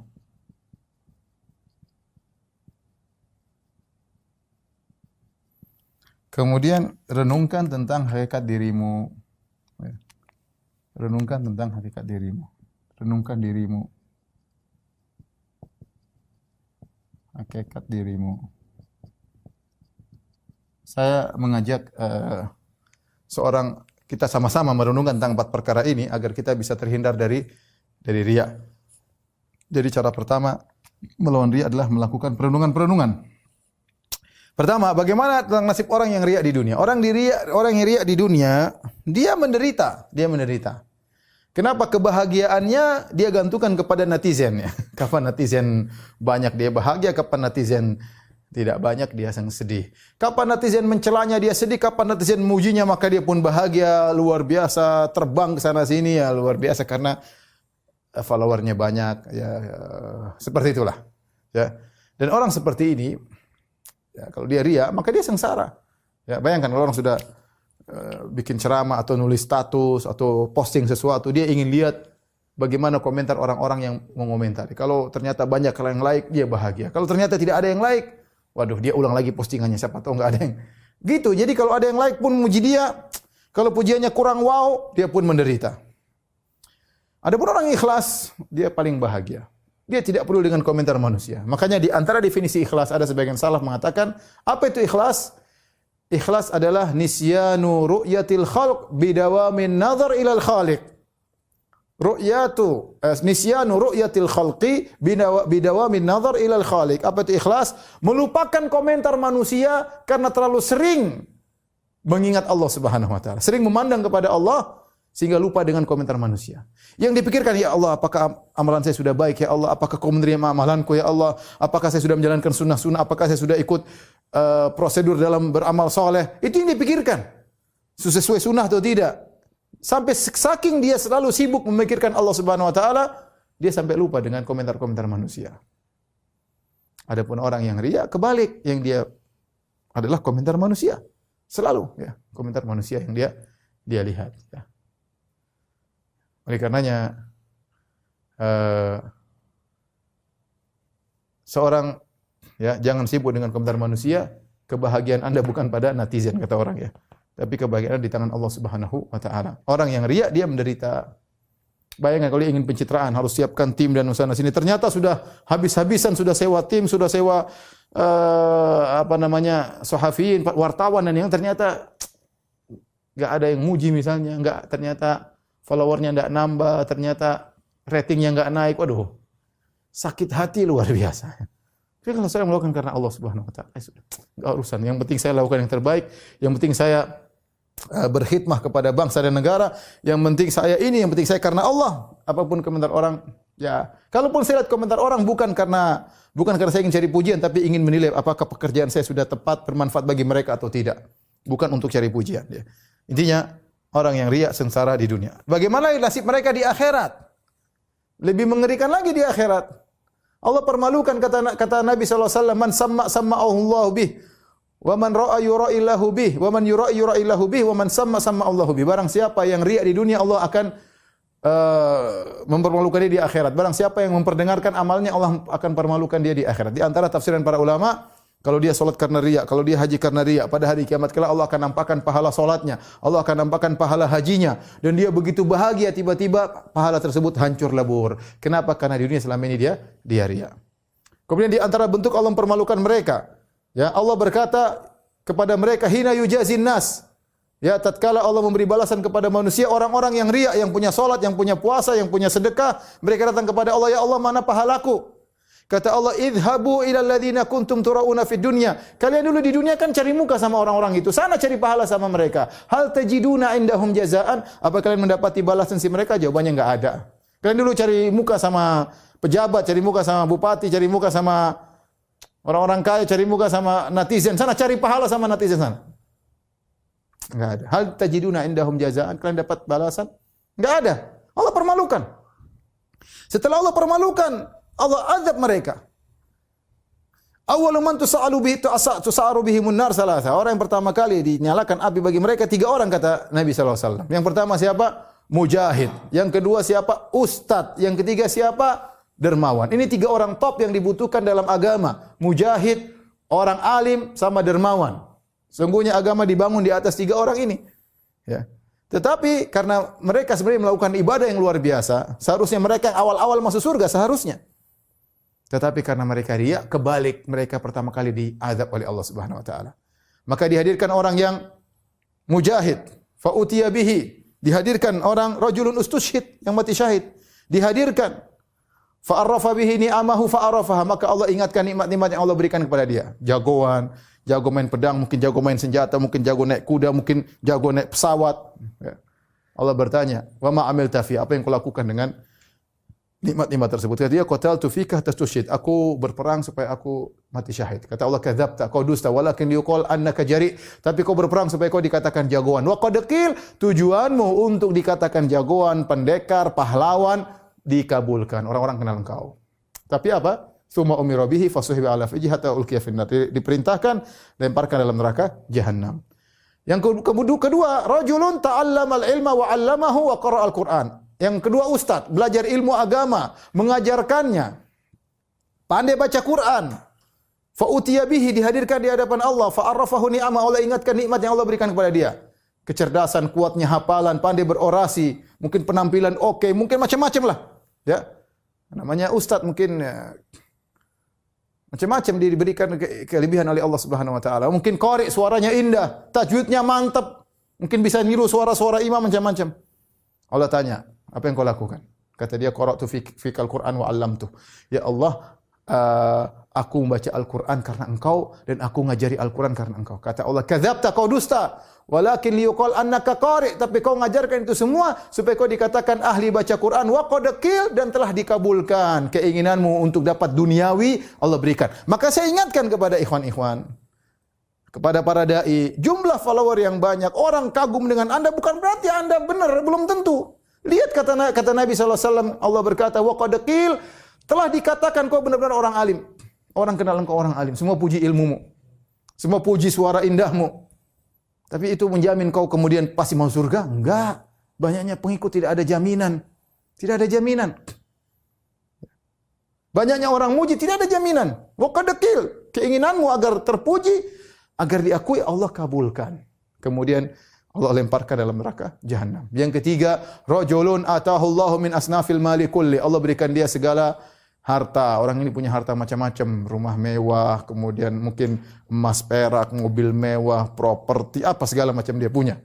Kemudian renungkan tentang hakikat dirimu. Renungkan tentang hakikat dirimu. Renungkan dirimu. Hakikat dirimu. Saya mengajak kita sama-sama merenungkan tentang 4 perkara ini agar kita bisa terhindar dari riya. Jadi cara pertama melawan riya adalah melakukan perenungan-perenungan. Pertama, bagaimana tentang nasib orang yang riya di dunia? Orang yang riya di dunia, dia menderita. Kenapa? Kebahagiaannya dia gantungkan kepada netizen ya. Kapan netizen banyak dia bahagia, kapan netizen tidak banyak dia sedih. Kapan netizen mencelanya dia sedih, kapan netizen memujinya maka dia pun bahagia luar biasa, terbang ke sana sini ya luar biasa karena followernya banyak ya, seperti itulah ya. Dan orang seperti ini ya, kalau dia riya maka dia sengsara. Ya, bayangkan kalau orang sudah bikin ceramah atau nulis status atau posting sesuatu, dia ingin lihat bagaimana komentar orang-orang yang mengomentari. Kalau ternyata banyak yang like, dia bahagia. Kalau ternyata tidak ada yang like, waduh, dia ulang lagi postingannya, siapa tahu enggak ada yang gitu. Jadi kalau ada yang like pun muji dia, kalau pujiannya kurang wow, dia pun menderita. Adapun orang ikhlas, dia paling bahagia. Dia tidak perlu dengan komentar manusia. Makanya di antara definisi ikhlas ada sebagian salaf mengatakan, apa itu ikhlas? Ikhlas adalah nisyanu ru'yatil khalq bidawamin nazar ilal khaliq. Nisyanu ru'yatil khalqi bidawamin nazar ilal khaliq. Apa itu ikhlas? Melupakan komentar manusia karena terlalu sering mengingat Allah Subhanahu wa taala. Sering memandang kepada Allah sehingga lupa dengan komentar manusia. Yang dipikirkan, ya Allah, apakah amalan saya sudah baik ya Allah? Apakah kau menerima amalanku ya Allah? Apakah saya sudah menjalankan sunnah-sunnah? Apakah saya sudah ikut prosedur dalam beramal soleh? Itu yang dipikirkan. Sesuai sunnah atau tidak? Sampai saking dia selalu sibuk memikirkan Allah Subhanahu wa taala, dia sampai lupa dengan komentar-komentar manusia. Adapun orang yang riya kebalik, yang dia adalah komentar manusia. Selalu ya, komentar manusia yang dia lihat ya. Oleh karenanya seorang ya jangan sibuk dengan komentar manusia, kebahagiaan Anda bukan pada netizen kata orang ya. Tapi kebahagiaan di tangan Allah Subhanahu wa taala. Orang yang riya dia menderita. Bayangkan kalau dia ingin pencitraan harus siapkan tim dan sana sini. Ternyata sudah habis-habisan, sudah sewa tim, sudah sewa sahafiyin, wartawan dan yang ternyata enggak ada yang muji misalnya, ternyata followernya enggak nambah, ternyata ratingnya enggak naik. Waduh. Sakit hati luar biasa. Tapi kalau saya melakukan karena Allah Subhanahu wa taala, sudah enggak urusan. Yang penting saya lakukan yang terbaik, yang penting saya berkhidmah kepada bangsa dan negara, yang penting saya ini, yang penting saya karena Allah. Apapun komentar orang, ya, kalaupun saya lihat komentar orang bukan karena saya ingin cari pujian, tapi ingin menilai apakah pekerjaan saya sudah tepat, bermanfaat bagi mereka atau tidak. Bukan untuk cari pujian. Ya. Intinya orang yang riya sengsara di dunia. Bagaimana nasib mereka di akhirat? Lebih mengerikan lagi di akhirat. Allah permalukan kata Nabi SAW, man samma'ahu Allah bih, wa man ra'a yura'illahu bih, wa man yura'i yura'illahu bih, wa man samma Allahu bih. Barang siapa yang riya di dunia, Allah akan mempermalukan dia di akhirat. Barang siapa yang memperdengarkan amalnya, Allah akan permalukan dia di akhirat. Di antara tafsiran para ulama, kalau dia salat karena riya, kalau dia haji karena riya, pada hari kiamat kelak Allah akan nampakkan pahala salatnya, Allah akan nampakkan pahala hajinya, dan dia begitu bahagia, tiba-tiba pahala tersebut hancur lebur. Kenapa? Karena di dunia selama ini dia riya. Kemudian di antara bentuk Allah mempermalukan mereka, ya, Allah berkata kepada mereka, hina yujazin nas. Ya, tatkala Allah memberi balasan kepada manusia, orang-orang yang riya, yang punya salat, yang punya puasa, yang punya sedekah, mereka datang kepada Allah, ya Allah, mana pahalaku? Kata Allah, idhabu ilal ladzina kuntum turauna fid dunya. Kalian dulu di dunia kan cari muka sama orang-orang itu. Sana cari pahala sama mereka. Hal tajiduna indahum jazaan? Apa kalian mendapati balasan si mereka? Jawabannya enggak ada. Kalian dulu cari muka sama pejabat, cari muka sama bupati, cari muka sama Orang-orang kaya cari muka sama netizen, sana cari pahala sama netizen sana. Enggak ada. Hal tajiduna indahum jazaan, kalian dapat balasan? Enggak ada. Allah permalukan. Setelah Allah permalukan, Allah azab mereka. Awwalu man tusa'aru bihimun nar salasa. Orang yang pertama kali dinyalakan api bagi mereka 3 orang kata Nabi sallallahu alaihi wasallam. Yang pertama siapa? Mujahid. Yang kedua siapa? Ustadz. Yang ketiga siapa? Dermawan. Ini 3 orang top yang dibutuhkan dalam agama. Mujahid, orang alim sama dermawan. Sungguhnya agama dibangun di atas 3 orang ini. Ya. Tetapi karena mereka sebenarnya melakukan ibadah yang luar biasa, seharusnya mereka yang awal-awal masuk surga seharusnya. Tetapi karena mereka riya, kebalik, mereka pertama kali diazab oleh Allah Subhanahu wa taala. Maka dihadirkan orang yang mujahid, fa utiya bihi, dihadirkan orang rajulun ustushhid yang mati syahid, dihadirkan fa arrafa bihi ni'amahu fa arafaha, maka Allah ingatkan nikmat-nikmat yang Allah berikan kepada dia. Jagoan, jago main pedang, mungkin jago main senjata, mungkin jago naik kuda, mungkin jago naik pesawat. Ya. Allah bertanya, "Wa ma amilta fi?" Apa yang kau lakukan dengan nikmat-nikmat tersebut? Kata dia, qataltu fika tastushhid. Aku berperang supaya aku mati syahid. Kata Allah, kadzabta, kau dusta, walakin yuqal annaka jari. Tapi kau berperang supaya kau dikatakan jagoan. Wa qad qil, tujuanmu untuk dikatakan jagoan, pendekar, pahlawan dikabulkan. Orang-orang kenal engkau. Tapi apa? Tsumma umira bihi fasuhiba ala fihi hatta ulqiya fin nar. Diperintahkan lemparkan dalam neraka jahanam. Yang kedua, rajulun ta'allamal ilma wa 'allamahu wa qara'a al-Qur'an. Yang kedua ustaz, belajar ilmu agama, mengajarkannya. Pandai baca Quran. Fa utiya bihi, dihadirkan di hadapan Allah, fa arrafahu ni'ama, Allah ingatkan nikmat yang Allah berikan kepada dia. Kecerdasan, kuatnya hafalan, pandai berorasi, mungkin penampilan oke, mungkin macam-macam lah. Ya. Namanya ustaz mungkin macam-macam diberikan kelebihan oleh Allah Subhanahu wa taala. Mungkin qari, suaranya indah, tajwidnya mantap, mungkin bisa niru suara-suara imam macam-macam. Allah tanya, apa yang kau lakukan? Kata dia, qara'tu fikal Qur'an wa 'allamtu. Ya Allah, aku membaca Al-Qur'an karena engkau dan aku ngajari Al-Qur'an karena engkau. Kata Allah, kadzabta, kau dusta. Walakin liyuqal annaka qari', tapi kau ngajarkan itu semua supaya kau dikatakan ahli baca Quran. Wa qad qil, dan telah dikabulkan keinginanmu untuk dapat duniawi, Allah berikan. Maka saya ingatkan kepada ikhwan-ikhwan, kepada para dai, jumlah follower yang banyak, orang kagum dengan Anda bukan berarti Anda benar, belum tentu. Lihat kata Nabi SAW, Allah berkata, wa qad qil, telah dikatakan kau benar-benar orang alim. Orang kenal engkau orang alim, semua puji ilmumu, semua puji suara indahmu. Tapi itu menjamin kau kemudian pasti masuk surga? Enggak. Banyaknya pengikut tidak ada jaminan. Tidak ada jaminan. Banyaknya orang muji tidak ada jaminan. Wa qad qil, keinginanmu agar terpuji, agar diakui, Allah kabulkan. Kemudian Allah lemparkan dalam neraka jahanam. Yang ketiga, rajulun atahu Allahu min asnafil mali kulli. Allah berikan dia segala harta. Orang ini punya harta macam-macam, rumah mewah, kemudian mungkin emas perak, mobil mewah, properti, apa segala macam dia punya.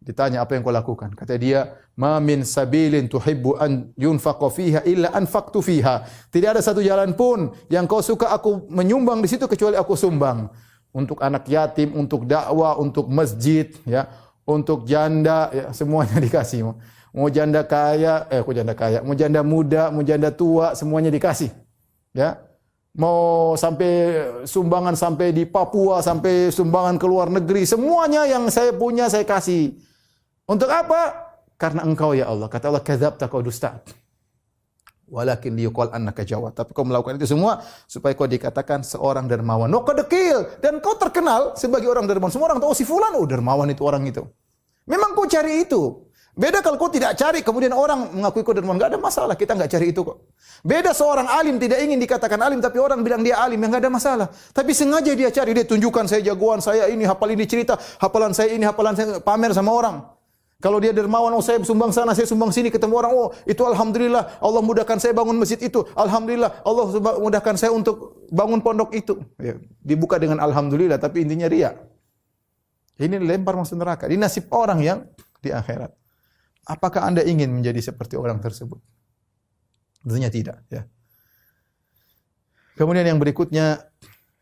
Ditanya, apa yang kau lakukan? Kata dia, ma min sabilin tuhibbu an yunfaqa fiha illa anfaqtu fiha. Tidak ada satu jalan pun yang kau suka aku menyumbang di situ kecuali aku sumbang. Untuk anak yatim, untuk dakwah, untuk masjid, ya, untuk janda, ya, semuanya dikasih. Mau janda kaya, mau janda muda, mau janda tua, semuanya dikasih. Ya. Mau sampai sumbangan sampai di Papua, sampai sumbangan ke luar negeri, semuanya yang saya punya saya kasih. Untuk apa? Karena engkau ya Allah. Kata Allah, kadzabta, kau dusta. Walakin liyuqal annaka jawad. Tapi kau melakukan itu semua supaya kau dikatakan seorang dermawan. No qad qil, dan kau terkenal sebagai orang dermawan. Semua orang tahu si fulan, oh dermawan itu orang itu. Memang kau cari itu. Beda kalau kau tidak cari, kemudian orang mengakui kau dermawan, enggak ada masalah, kita enggak cari itu kok. Beda seorang alim tidak ingin dikatakan alim, tapi orang bilang dia alim, yang enggak ada masalah. Tapi sengaja dia cari, dia tunjukkan saya jagoan, saya ini, hafal ini cerita, hafalan saya ini, hafalan saya, pamer sama orang. Kalau dia dermawan, oh saya sumbang sana, saya sumbang sini, ketemu orang, oh itu alhamdulillah, Allah mudahkan saya bangun masjid itu, alhamdulillah, Allah mudahkan saya untuk bangun pondok itu. Ya, dibuka dengan alhamdulillah, tapi intinya riya. Ini lempar masuk neraka. Ini nasib orang yang di akhirat. Apakah Anda ingin menjadi seperti orang tersebut? Tentunya tidak. Ya. Kemudian yang berikutnya,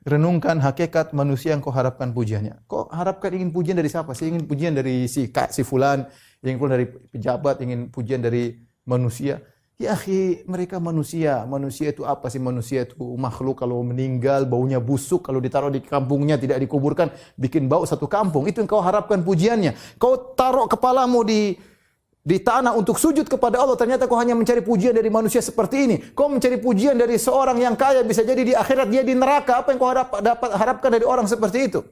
renungkan hakikat manusia yang kau harapkan pujiannya. Kau harapkan ingin pujian dari siapa? Saya ingin pujian dari si fulan, ingin pujian dari pejabat, ingin pujian dari manusia. Ya akhi, mereka manusia. Manusia itu apa sih? Manusia itu makhluk kalau meninggal baunya busuk, kalau ditaruh di kampungnya tidak dikuburkan bikin bau satu kampung. Itu yang kau harapkan pujiannya. Kau taruh kepalamu di tanah untuk sujud kepada Allah, ternyata kau hanya mencari pujian dari manusia seperti ini. Kau mencari pujian dari seorang yang kaya, bisa jadi di akhirat dia di neraka. Apa yang kau harapkan dari orang seperti itu?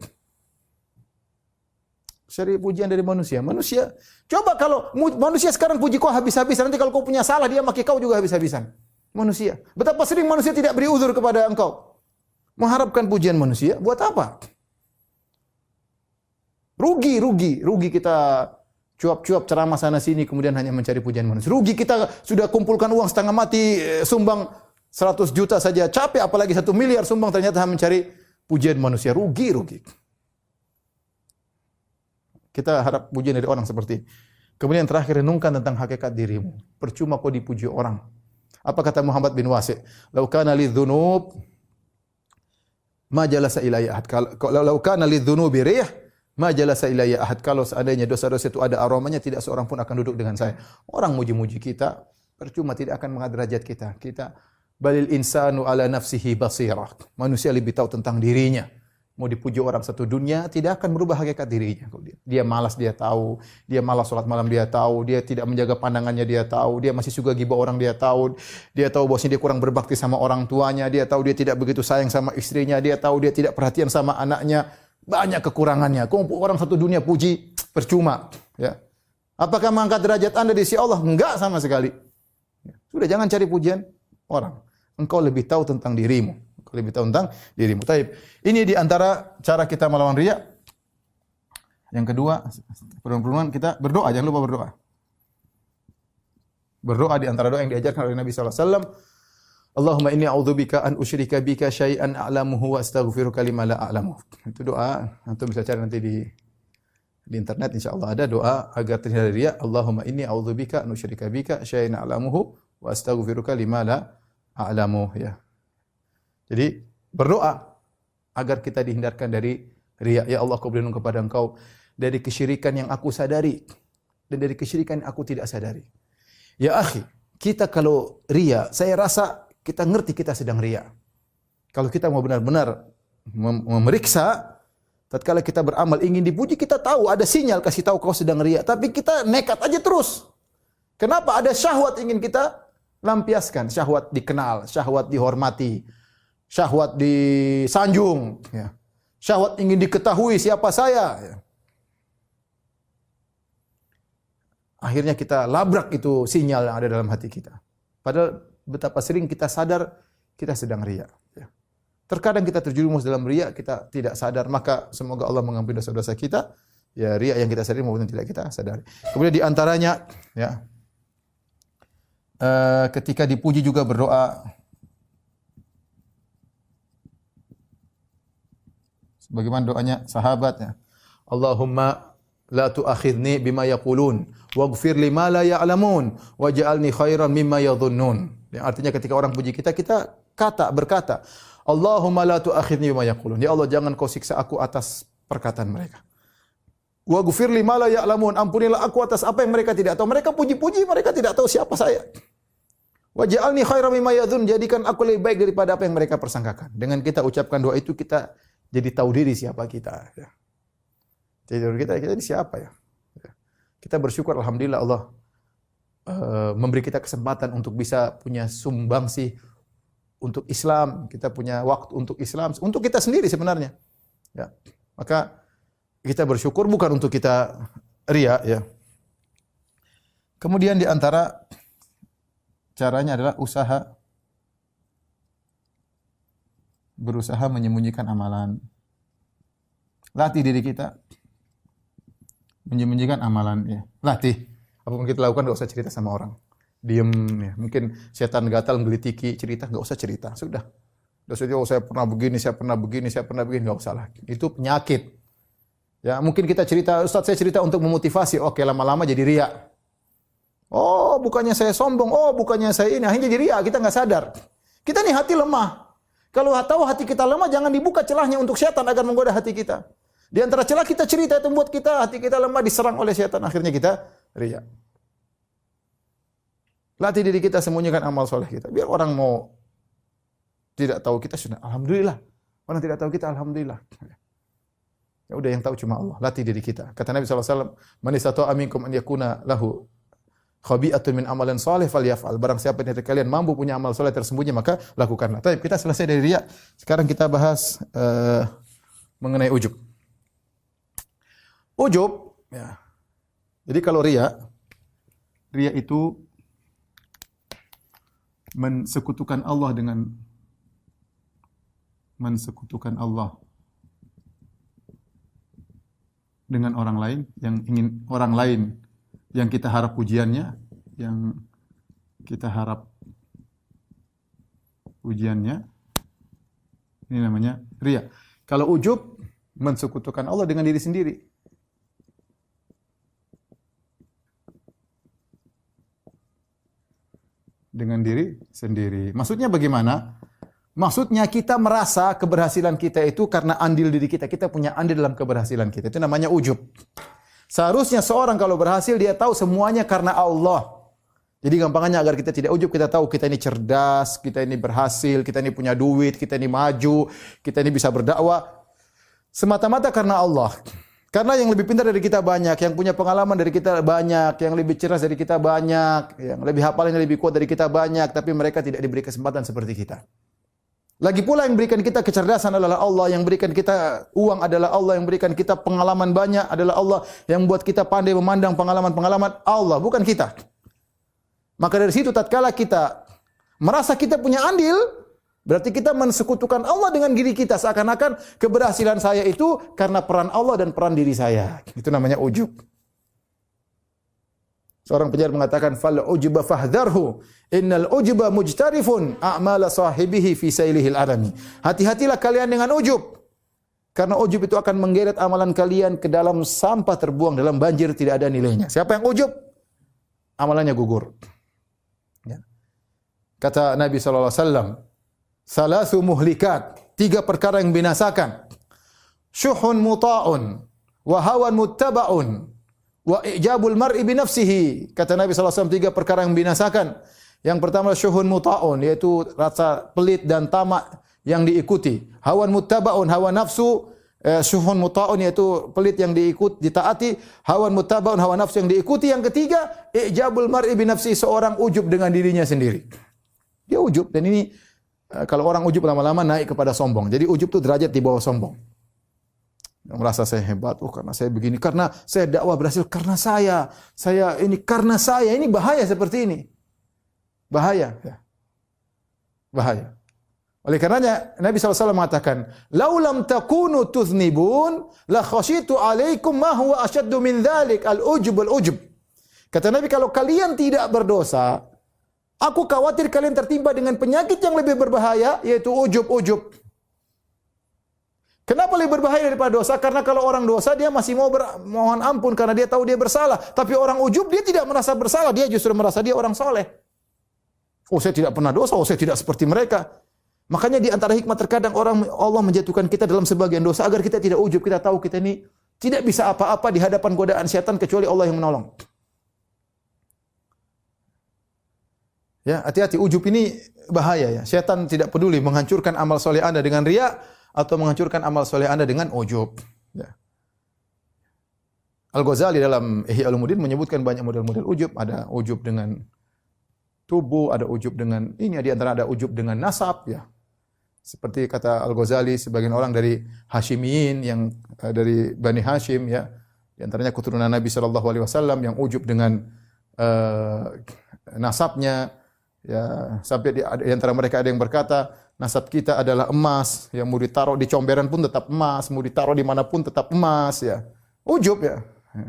Cari pujian dari manusia. Manusia, coba kalau manusia sekarang puji kau habis-habisan, nanti kalau kau punya salah dia maki kau juga habis-habisan. Manusia. Betapa sering manusia tidak beri uzur kepada engkau. Mengharapkan pujian manusia, buat apa? Rugi kita cuap-cuap ceramah sana sini kemudian hanya mencari pujian manusia. Rugi kita sudah kumpulkan uang setengah mati, sumbang 100 juta saja capek, apalagi 1 miliar sumbang, ternyata mencari pujian manusia. Rugi. Kita harap pujian dari orang seperti ini. Kemudian terakhir, renungkan tentang hakikat dirimu. Percuma kau dipuji orang. Apa kata Muhammad bin Wasi'? Lau kana lidzunub ma jalasa ilayya ahad. Lau kana lidzunubi rih ma jalasa ilayya ahad. Kalau seandainya dosa-dosa itu ada aromanya, tidak seorang pun akan duduk dengan saya. Orang muji-muji kita, percuma, tidak akan mengangkat derajat kita. Balil insanu ala nafsihi basirah. Manusia lebih tahu tentang dirinya. Mau dipuji orang satu dunia, tidak akan merubah hakikat dirinya. Dia malas, dia tahu. Dia malas sholat malam, dia tahu. Dia tidak menjaga pandangannya, dia tahu. Dia masih suka gibah orang, dia tahu. Dia tahu bahwasanya dia kurang berbakti sama orang tuanya. Dia tahu dia tidak begitu sayang sama istrinya. Dia tahu dia tidak perhatian sama anaknya. Banyak kekurangannya. Kumpul orang satu dunia puji, percuma. Ya. Apakah mengangkat derajat Anda di sisi Allah? Enggak sama sekali. Sudah, jangan cari pujian orang. Engkau lebih tahu tentang dirimu. Lebih tahu tentang dirimu. Taib. Ini di antara cara kita melawan riya. Yang kedua, perempuan kita berdoa, jangan lupa berdoa. Berdoa di antara doa yang diajarkan oleh Nabi sallallahu alaihi wasallam. Allahumma inni a'udzubika an usyrika bika syai'an a'lamuhu wa astaghfiruka lima la a'lamu. Itu doa, antum bisa cari nanti di internet, insyaallah ada doa agar terhindar dari riya. Allahumma inni a'udzubika an usyrika bika syai'an a'lamuhu wa astaghfiruka lima la a'lamu, ya. Jadi berdoa agar kita dihindarkan dari riya. Ya Allah, aku berlindung kepada Engkau dari kesyirikan yang aku sadari dan dari kesyirikan yang aku tidak sadari. Ya akhi, kita kalau riya, saya rasa kita ngerti kita sedang riya. Kalau kita mau benar-benar memeriksa, tatkala kita beramal ingin dipuji, kita tahu ada sinyal kasih tahu kau sedang riya, tapi kita nekat aja terus. Kenapa? Ada syahwat ingin kita lampiaskan, syahwat dikenal, syahwat dihormati, syahwat disanjung, ya. Syahwat ingin diketahui siapa saya. Ya. Akhirnya kita labrak itu sinyal yang ada dalam hati kita. Padahal betapa sering kita sadar kita sedang riya. Ya. Terkadang kita terjerumus dalam riya, kita tidak sadar. Maka semoga Allah mengampuni dosa-dosa kita. Ya, riya yang kita sadari maupun tidak kita sadari. Kemudian di antaranya, ya, ketika dipuji juga berdoa. Bagaimana doanya sahabatnya? Allahumma la tu'akhidni bima yaqulun waghfir li ma la ya'lamun waj'alni khairan mimma yadhunnun. Yang artinya ketika orang puji kita berkata, Allahumma la tu'akhidni bima yaqulun. Ya Allah, jangan kau siksa aku atas perkataan mereka. Waghfir li ma la ya'lamun. Ampunilah aku atas apa yang mereka tidak tahu. Mereka puji-puji, mereka tidak tahu siapa saya. Waj'alni khairan mimma yadhunnun. Jadikan aku lebih baik daripada apa yang mereka persangkakan. Dengan kita ucapkan doa itu, kita jadi tahu diri siapa kita. Ya. Jadi kita ini siapa ya? Kita bersyukur alhamdulillah Allah memberi kita kesempatan untuk bisa punya sumbangsih untuk Islam. Kita punya waktu untuk Islam, untuk kita sendiri sebenarnya. Ya. Maka kita bersyukur bukan untuk kita riya, ya. Kemudian di antara caranya adalah berusaha menyembunyikan amalan. Latih diri kita menyembunyikan amalan, ya. Latih. Apapun kita lakukan enggak usah cerita sama orang. Diam, ya. Mungkin setan gatal menggelitiki cerita, enggak usah cerita. Sudah. Enggak usah, oh, saya pernah begini, enggak usah lah. Itu penyakit. Ya, mungkin kita cerita, Ustaz saya cerita untuk memotivasi. Oke, lama-lama jadi riya. Oh, bukannya saya sombong. Oh, bukannya saya ini. Akhirnya jadi riya, kita enggak sadar. Kita nih hati lemah. Kalau tahu hati kita lemah, jangan dibuka celahnya untuk setan agar menggoda hati kita. Di antara celah kita cerita itu membuat hati kita lemah, diserang oleh setan. Akhirnya kita riya. Latih diri kita sembunyikan amal soleh kita. Biar orang mau tidak tahu kita sudah alhamdulillah. Orang tidak tahu kita alhamdulillah. Ya udah, yang tahu cuma Allah. Latih diri kita. Kata Nabi SAW, "Man istata'a minkum an yakuna lahu khabi'atun min amalan salih falyaf'al." Barang siapa dari kalian mampu punya amal soleh tersembunyi, maka lakukanlah. Baik, kita selesai dari riya. Sekarang kita bahas mengenai ujub. Ujub, ya. Jadi kalau riya itu mensekutukan Allah dengan orang lain, yang ingin orang lain yang kita harap pujiannya, yang kita harap pujiannya, ini namanya riya. Kalau ujub, mensekutukan Allah dengan diri sendiri. Dengan diri sendiri. Maksudnya bagaimana? Maksudnya kita merasa keberhasilan kita itu karena andil diri kita. Kita punya andil dalam keberhasilan kita. Itu namanya ujub. Seharusnya seorang kalau berhasil dia tahu semuanya karena Allah. Jadi gampangannya agar kita tidak ujub, kita tahu kita ini cerdas, kita ini berhasil, kita ini punya duit, kita ini maju, kita ini bisa berdakwah semata-mata karena Allah. Karena yang lebih pintar dari kita banyak, yang punya pengalaman dari kita banyak, yang lebih cerdas dari kita banyak, yang lebih hafalannya lebih kuat dari kita banyak, tapi mereka tidak diberi kesempatan seperti kita. Lagi pula yang berikan kita kecerdasan adalah Allah, yang berikan kita uang adalah Allah, yang berikan kita pengalaman banyak adalah Allah, yang buat kita pandai memandang pengalaman-pengalaman Allah, bukan kita. Maka dari situ tatkala kita merasa kita punya andil, berarti kita mensekutukan Allah dengan diri kita, seakan-akan keberhasilan saya itu karena peran Allah dan peran diri saya. Itu namanya ujub. Seorang penyair mengatakan, "Fal ujuba fahdharhu, innal ujuba mujtarifun a'mala sahibihi fi sailihil arami." Hati-hatilah kalian dengan ujub. Karena ujub itu akan menggeret amalan kalian ke dalam sampah terbuang dalam banjir tidak ada nilainya. Siapa yang ujub? Amalannya gugur. Ya. Kata Nabi sallallahu alaihi wasallam, "Salasu muhlikat." 3 perkara yang binasakan. Syuhun muta'un wa hawan muttaba'un wa ijabul mar'i bi nafsihi. Kata Nabi sallallahu alaihi wasallam 3 perkara yang binasakan. Yang pertama syuhun muta'un, yaitu rasa pelit dan tamak yang diikuti. Hawan muttaba'un, hawa nafsu. Syuhun muta'un, yaitu pelit yang ditaati. Hawan muttaba'un, hawa nafsu yang diikuti. Yang ketiga, ijabul mar'i bi nafsihi, seorang ujub dengan dirinya sendiri. Dia ujub, dan ini kalau orang ujub lama-lama naik kepada sombong. Jadi ujub itu derajat di bawah sombong. Yang merasa saya hebat, karena saya begini, karena saya dakwah berhasil, karena saya ini bahaya seperti ini. Bahaya. Ya. Bahaya. Oleh karenanya Nabi SAW mengatakan, "Laulam takunu tuznibun la khasyitu alaikum ma huwa asyaddu min dzalik al-ujub al-ujub." Kata Nabi, kalau kalian tidak berdosa, aku khawatir kalian tertimpa dengan penyakit yang lebih berbahaya, yaitu ujub-ujub. Kenapa lebih berbahaya daripada dosa? Karena kalau orang dosa, dia masih mau mohon ampun karena dia tahu dia bersalah. Tapi orang ujub, dia tidak merasa bersalah, dia justru merasa dia orang soleh. Oh, saya tidak pernah dosa, oh saya tidak seperti mereka. Makanya di antara hikmah terkadang Allah menjatuhkan kita dalam sebagian dosa agar kita tidak ujub. Kita tahu kita ini tidak bisa apa-apa di hadapan godaan syaitan kecuali Allah yang menolong. Ya, hati-hati, ujub ini bahaya ya. Syaitan tidak peduli menghancurkan amal soleh Anda dengan riya atau menghancurkan amal soleh Anda dengan ujub. Ya. Al-Ghazali dalam Ihya Ulumuddin menyebutkan banyak model-model ujub. Ada ujub dengan tubuh, ada ujub dengan ini, di antara ada ujub dengan nasab ya. Seperti kata Al-Ghazali, sebagian orang dari Hashimiyin yang dari Bani Hashim ya, di antaranya keturunan Nabi sallallahu alaihi wasallam yang ujub dengan nasabnya ya, sampai di antara mereka ada yang berkata, nasab kita adalah emas, yang mau ditaruh di comberan pun tetap emas, mau ditaruh di mana pun tetap emas ya. Ujub ya.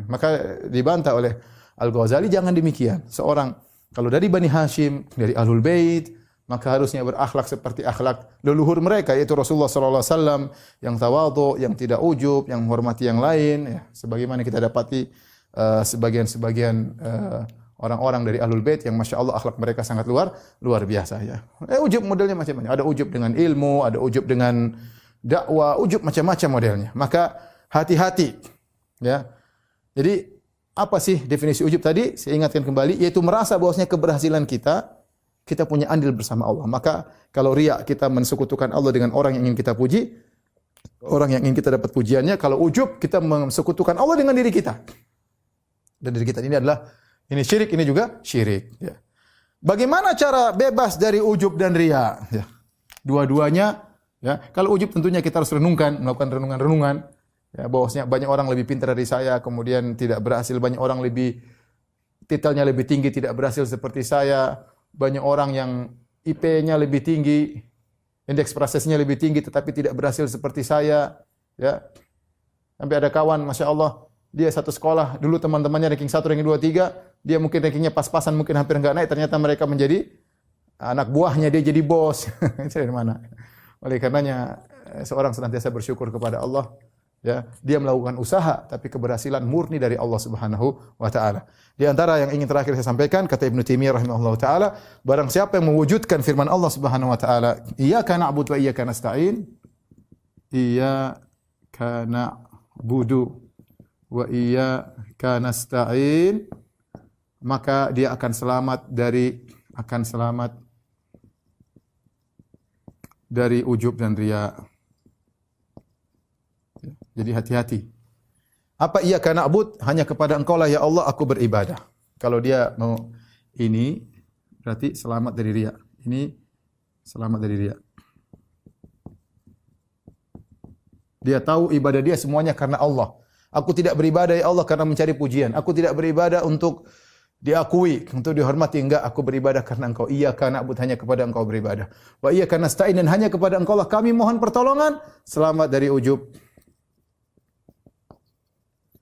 Maka dibantah oleh Al-Ghazali, jangan demikian. Seorang kalau dari Bani Hashim, dari Ahlul Bait, maka harusnya berakhlak seperti akhlak leluhur mereka, yaitu Rasulullah sallallahu alaihi wasallam, yang tawadhu, yang tidak ujub, yang menghormati yang lain ya. Sebagaimana kita dapati sebagian orang-orang dari Ahlul Bait yang Masya Allah akhlak mereka sangat luar biasa ya. Ujub modelnya macam-macam. Ada ujub dengan ilmu, ada ujub dengan dakwah, ujub macam-macam modelnya. Maka hati-hati ya. Jadi Apa sih definisi ujub tadi? Saya ingatkan kembali, yaitu merasa bahwasanya keberhasilan kita punya andil bersama Allah. Maka kalau riya, kita mensekutukan Allah dengan orang yang ingin kita puji, orang yang ingin kita dapat pujiannya. Kalau ujub, kita mensekutukan Allah dengan diri kita. Dan diri kita ini adalah, ini syirik, ini juga syirik. Ya. Bagaimana cara bebas dari ujub dan riya? Ya. Dua-duanya, ya. Kalau ujub tentunya kita harus renungkan, melakukan renungan-renungan. Ya, bahwasanya banyak orang lebih pintar dari saya, kemudian tidak berhasil. Banyak orang lebih, titelnya lebih tinggi, tidak berhasil seperti saya. Banyak orang yang IP-nya lebih tinggi, indeks prestasinya lebih tinggi, tetapi tidak berhasil seperti saya. Ya. Sampai ada kawan, Masya Allah, dia satu sekolah, dulu teman-temannya ranking 1, ranking 2, 3, dia mungkin rankingnya pas-pasan, mungkin hampir enggak naik, ternyata mereka menjadi anak buahnya, dia jadi bos. Itu dari mana? Oleh karenanya, seorang senantiasa bersyukur kepada Allah, ya, dia melakukan usaha, tapi keberhasilan murni dari Allah Subhanahu wa taala. Di antara yang ingin terakhir saya sampaikan, kata Ibnu Taimiyah rahimahullahu taala, barang siapa yang mewujudkan firman Allah Subhanahu wa taala, iyyaka na'budu wa iyyaka nasta'in, iyyaka na'budu wa iyyaka nasta'in, maka dia akan selamat dari ujub dan riya. Jadi hati-hati. Apa iyyaka na'bud? Hanya kepada Engkau lah ya Allah aku beribadah. Kalau dia mau ini, berarti selamat dari riya. Ini selamat dari riya. Dia tahu ibadah dia semuanya karena Allah. Aku tidak beribadah ya Allah karena mencari pujian. Aku tidak beribadah untuk diakui, untuk dihormati. Enggak, aku beribadah karena Engkau. Iyyaka na'bud, hanya kepada Engkau beribadah. Wa iyyaka nasta'in, dan hanya kepada Engkau lah kami mohon pertolongan. Selamat dari ujub.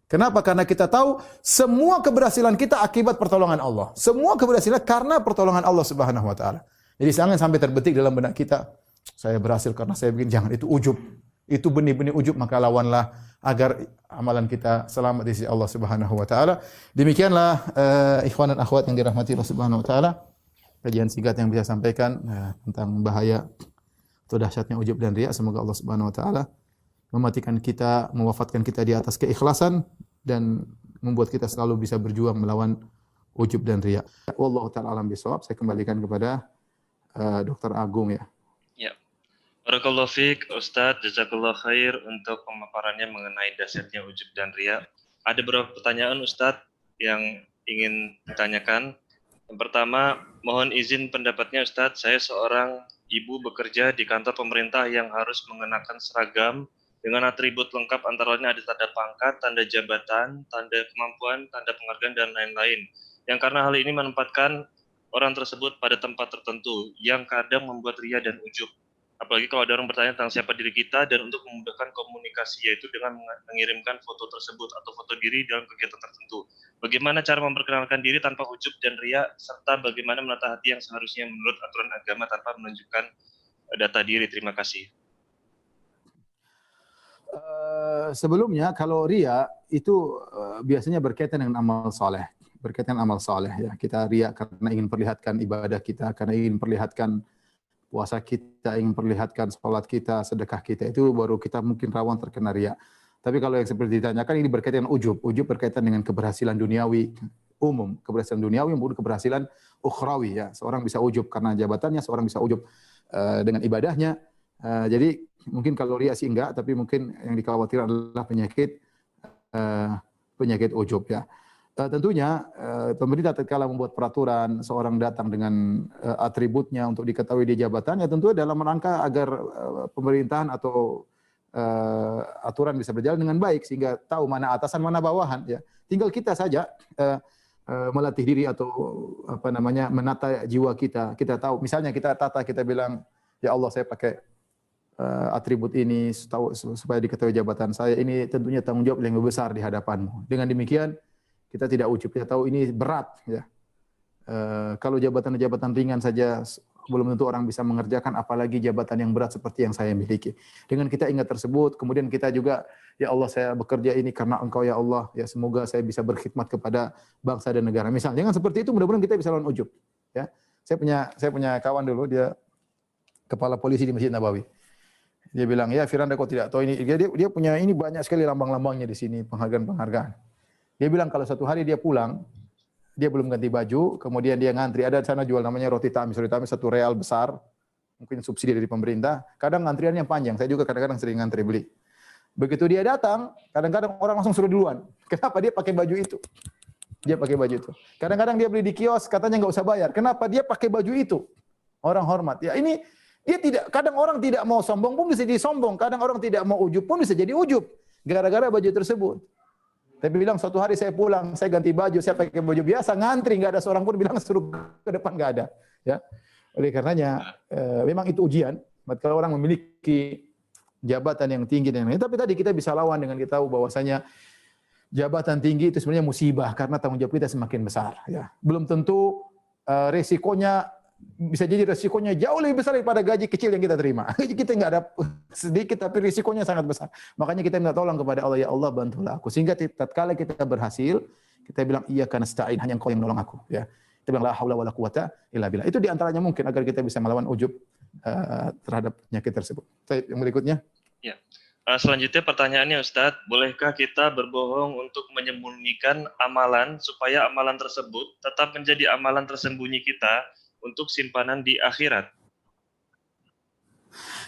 Kenapa? Karena kita tahu semua keberhasilan kita akibat pertolongan Allah. Semua keberhasilan karena pertolongan Allah Subhanahu wa taala. Jadi jangan sampai terbetik dalam benak kita, saya berhasil karena saya begini. Jangan, itu ujub. Itu benih-benih ujub, maka lawanlah agar amalan kita selamat di sisi Allah Subhanahu wa taala. Demikianlah ikhwan dan akhwat yang dirahmati Allah Subhanahu wa taala, kajian singkat yang bisa sampaikan tentang bahaya atau dahsyatnya ujub dan riya. Semoga Allah Subhanahu wa taala mematikan kita, mewafatkan kita di atas keikhlasan dan membuat kita selalu bisa berjuang melawan ujub dan riya. Wallahu taala alam bisawab. Saya kembalikan kepada Dr. Agung ya. Ya. Barakallahu fiik Ustadz, jazakallah khair untuk pemaparannya mengenai dahsyatnya ujub dan riya. Ada beberapa pertanyaan Ustadz yang ingin ditanyakan. Yang pertama, mohon izin pendapatnya Ustadz, saya seorang ibu bekerja di kantor pemerintah yang harus mengenakan seragam dengan atribut lengkap, antara lain ada tanda pangkat, tanda jabatan, tanda kemampuan, tanda penghargaan, dan lain-lain. Yang karena hal ini menempatkan orang tersebut pada tempat tertentu yang kadang membuat riya dan ujub. Apalagi kalau ada orang bertanya tentang siapa diri kita, dan untuk memudahkan komunikasi, yaitu dengan mengirimkan foto tersebut atau foto diri dalam kegiatan tertentu. Bagaimana cara memperkenalkan diri tanpa ujub dan riya, serta bagaimana menata hati yang seharusnya menurut aturan agama tanpa menunjukkan data diri. Terima kasih. Sebelumnya kalau riya itu biasanya berkaitan dengan amal saleh, berkaitan amal saleh ya. Kita riya karena ingin perlihatkan ibadah kita, karena ingin perlihatkan puasa kita, ingin perlihatkan salat kita, sedekah kita, itu baru kita mungkin rawan terkena riya. Tapi kalau yang seperti ditanyakan ini berkaitan dengan ujub. Ujub berkaitan dengan keberhasilan duniawi umum, keberhasilan duniawi maupun keberhasilan ukhrawi ya. Seorang bisa ujub karena jabatannya, seorang bisa ujub dengan ibadahnya. Jadi mungkin kalau riya sih enggak, tapi mungkin yang dikhawatirkan adalah penyakit ujub ya. Tentunya pemerintah tatkala membuat peraturan seorang datang dengan atributnya untuk diketahui di jabatannya, tentu dalam rangka agar pemerintahan atau aturan bisa berjalan dengan baik sehingga tahu mana atasan mana bawahan ya. Tinggal kita saja melatih diri atau menata jiwa kita. Kita tahu misalnya kita tata, kita bilang ya Allah saya pakai atribut ini supaya diketahui jabatan saya, ini tentunya tanggung jawab yang lebih besar di hadapanmu. Dengan demikian kita tidak ujub, kita tahu ini berat ya. Kalau jabatan-jabatan ringan saja belum tentu orang bisa mengerjakan, apalagi jabatan yang berat seperti yang saya miliki. Dengan kita ingat tersebut, kemudian kita juga ya Allah saya bekerja ini karena Engkau ya Allah, ya semoga saya bisa berkhidmat kepada bangsa dan negara. Misal jangan seperti itu, mudah-mudahan kita bisa lawan ujub ya. Saya punya kawan dulu, dia kepala polisi di Masjid Nabawi. Dia bilang, "Ya Firanda kau tidak tahu ini." Dia punya ini banyak sekali lambang-lambangnya di sini, penghargaan-penghargaan. Dia bilang kalau suatu hari dia pulang, dia belum ganti baju, kemudian dia ngantri. Ada di sana jual namanya roti tamis. Roti tamis 1 real besar, mungkin subsidi dari pemerintah. Kadang antriannya panjang. Saya juga kadang-kadang sering ngantri beli. Begitu dia datang, kadang-kadang orang langsung suruh duluan. Kenapa? Dia pakai baju itu. Dia pakai baju itu. Kadang-kadang dia beli di kios, katanya nggak usah bayar. Kenapa? Dia pakai baju itu. Orang hormat. Ya ini dia tidak. Kadang orang tidak mau sombong pun bisa jadi sombong. Kadang orang tidak mau ujub pun bisa jadi ujub. Gara-gara baju tersebut. Tapi bilang suatu hari saya pulang, saya ganti baju, saya pakai baju biasa, ngantri, nggak ada seorang pun bilang suruh ke depan, nggak ada. Ya, oleh karenanya memang itu ujian. Kalau orang memiliki jabatan yang tinggi dan lain, tapi tadi kita bisa lawan dengan kita tahu bahwasanya jabatan tinggi itu sebenarnya musibah karena tanggung jawab kita semakin besar. Ya, belum tentu resikonya bisa jadi resikonya jauh lebih besar daripada gaji kecil yang kita terima. Gaji kita nggak ada sedikit, tapi risikonya sangat besar. Makanya kita minta tolong kepada Allah, ya Allah bantulah aku. Sehingga tatkala kita berhasil, kita bilang iyyaka nasta'in, hanya Engkau yang menolong aku. Ya, kita bilang la haula wala quwata illa billah. Itu diantaranya mungkin agar kita bisa melawan ujub terhadap penyakit tersebut. Baik, yang berikutnya. Ya. Selanjutnya pertanyaannya Ustadz, bolehkah kita berbohong untuk menyembunyikan amalan supaya amalan tersebut tetap menjadi amalan tersembunyi kita untuk simpanan di akhirat?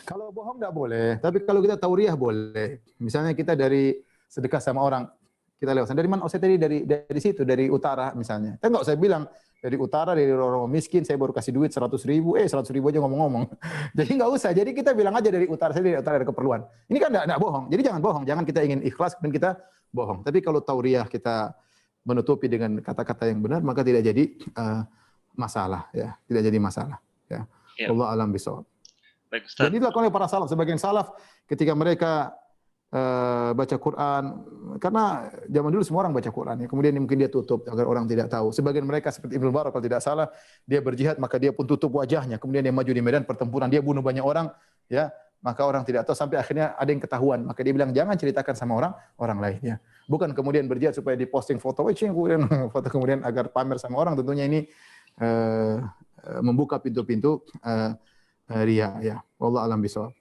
Kalau bohong enggak boleh, tapi kalau kita tauriah boleh. Misalnya kita dari sedekah sama orang, kita lewat. Dari mana? Oh, saya tadi dari situ, dari utara misalnya. Saya enggak usah bilang dari utara, dari orang miskin, saya baru kasih duit 100.000, 100.000 aja ngomong-ngomong. Jadi enggak usah. Jadi kita bilang aja dari utara, saya dari utara ada keperluan. Ini kan enggak bohong. Jadi jangan bohong, jangan kita ingin ikhlas dan kita bohong. Tapi kalau tauriah kita menutupi dengan kata-kata yang benar, maka tidak jadi masalah, ya, tidak jadi masalah, ya. Allah alam bisawab. Baik, Ustaz. Jadi dilakukan oleh para salaf. Sebagian salaf ketika mereka baca Quran, karena zaman dulu semua orang baca Quran, ya. Kemudian mungkin dia tutup agar orang tidak tahu. Sebagian mereka seperti Ibnu Barak kalau tidak salah, dia berjihad maka dia pun tutup wajahnya. Kemudian dia maju di medan pertempuran, dia bunuh banyak orang, ya. Maka orang tidak tahu sampai akhirnya ada yang ketahuan. Maka dia bilang jangan ceritakan sama orang lain, ya. Bukan kemudian berjihad supaya diposting foto, kemudian foto kemudian agar pamer sama orang. Tentunya ini membuka pintu-pintu riya, ya. Wallahu alam bisawab.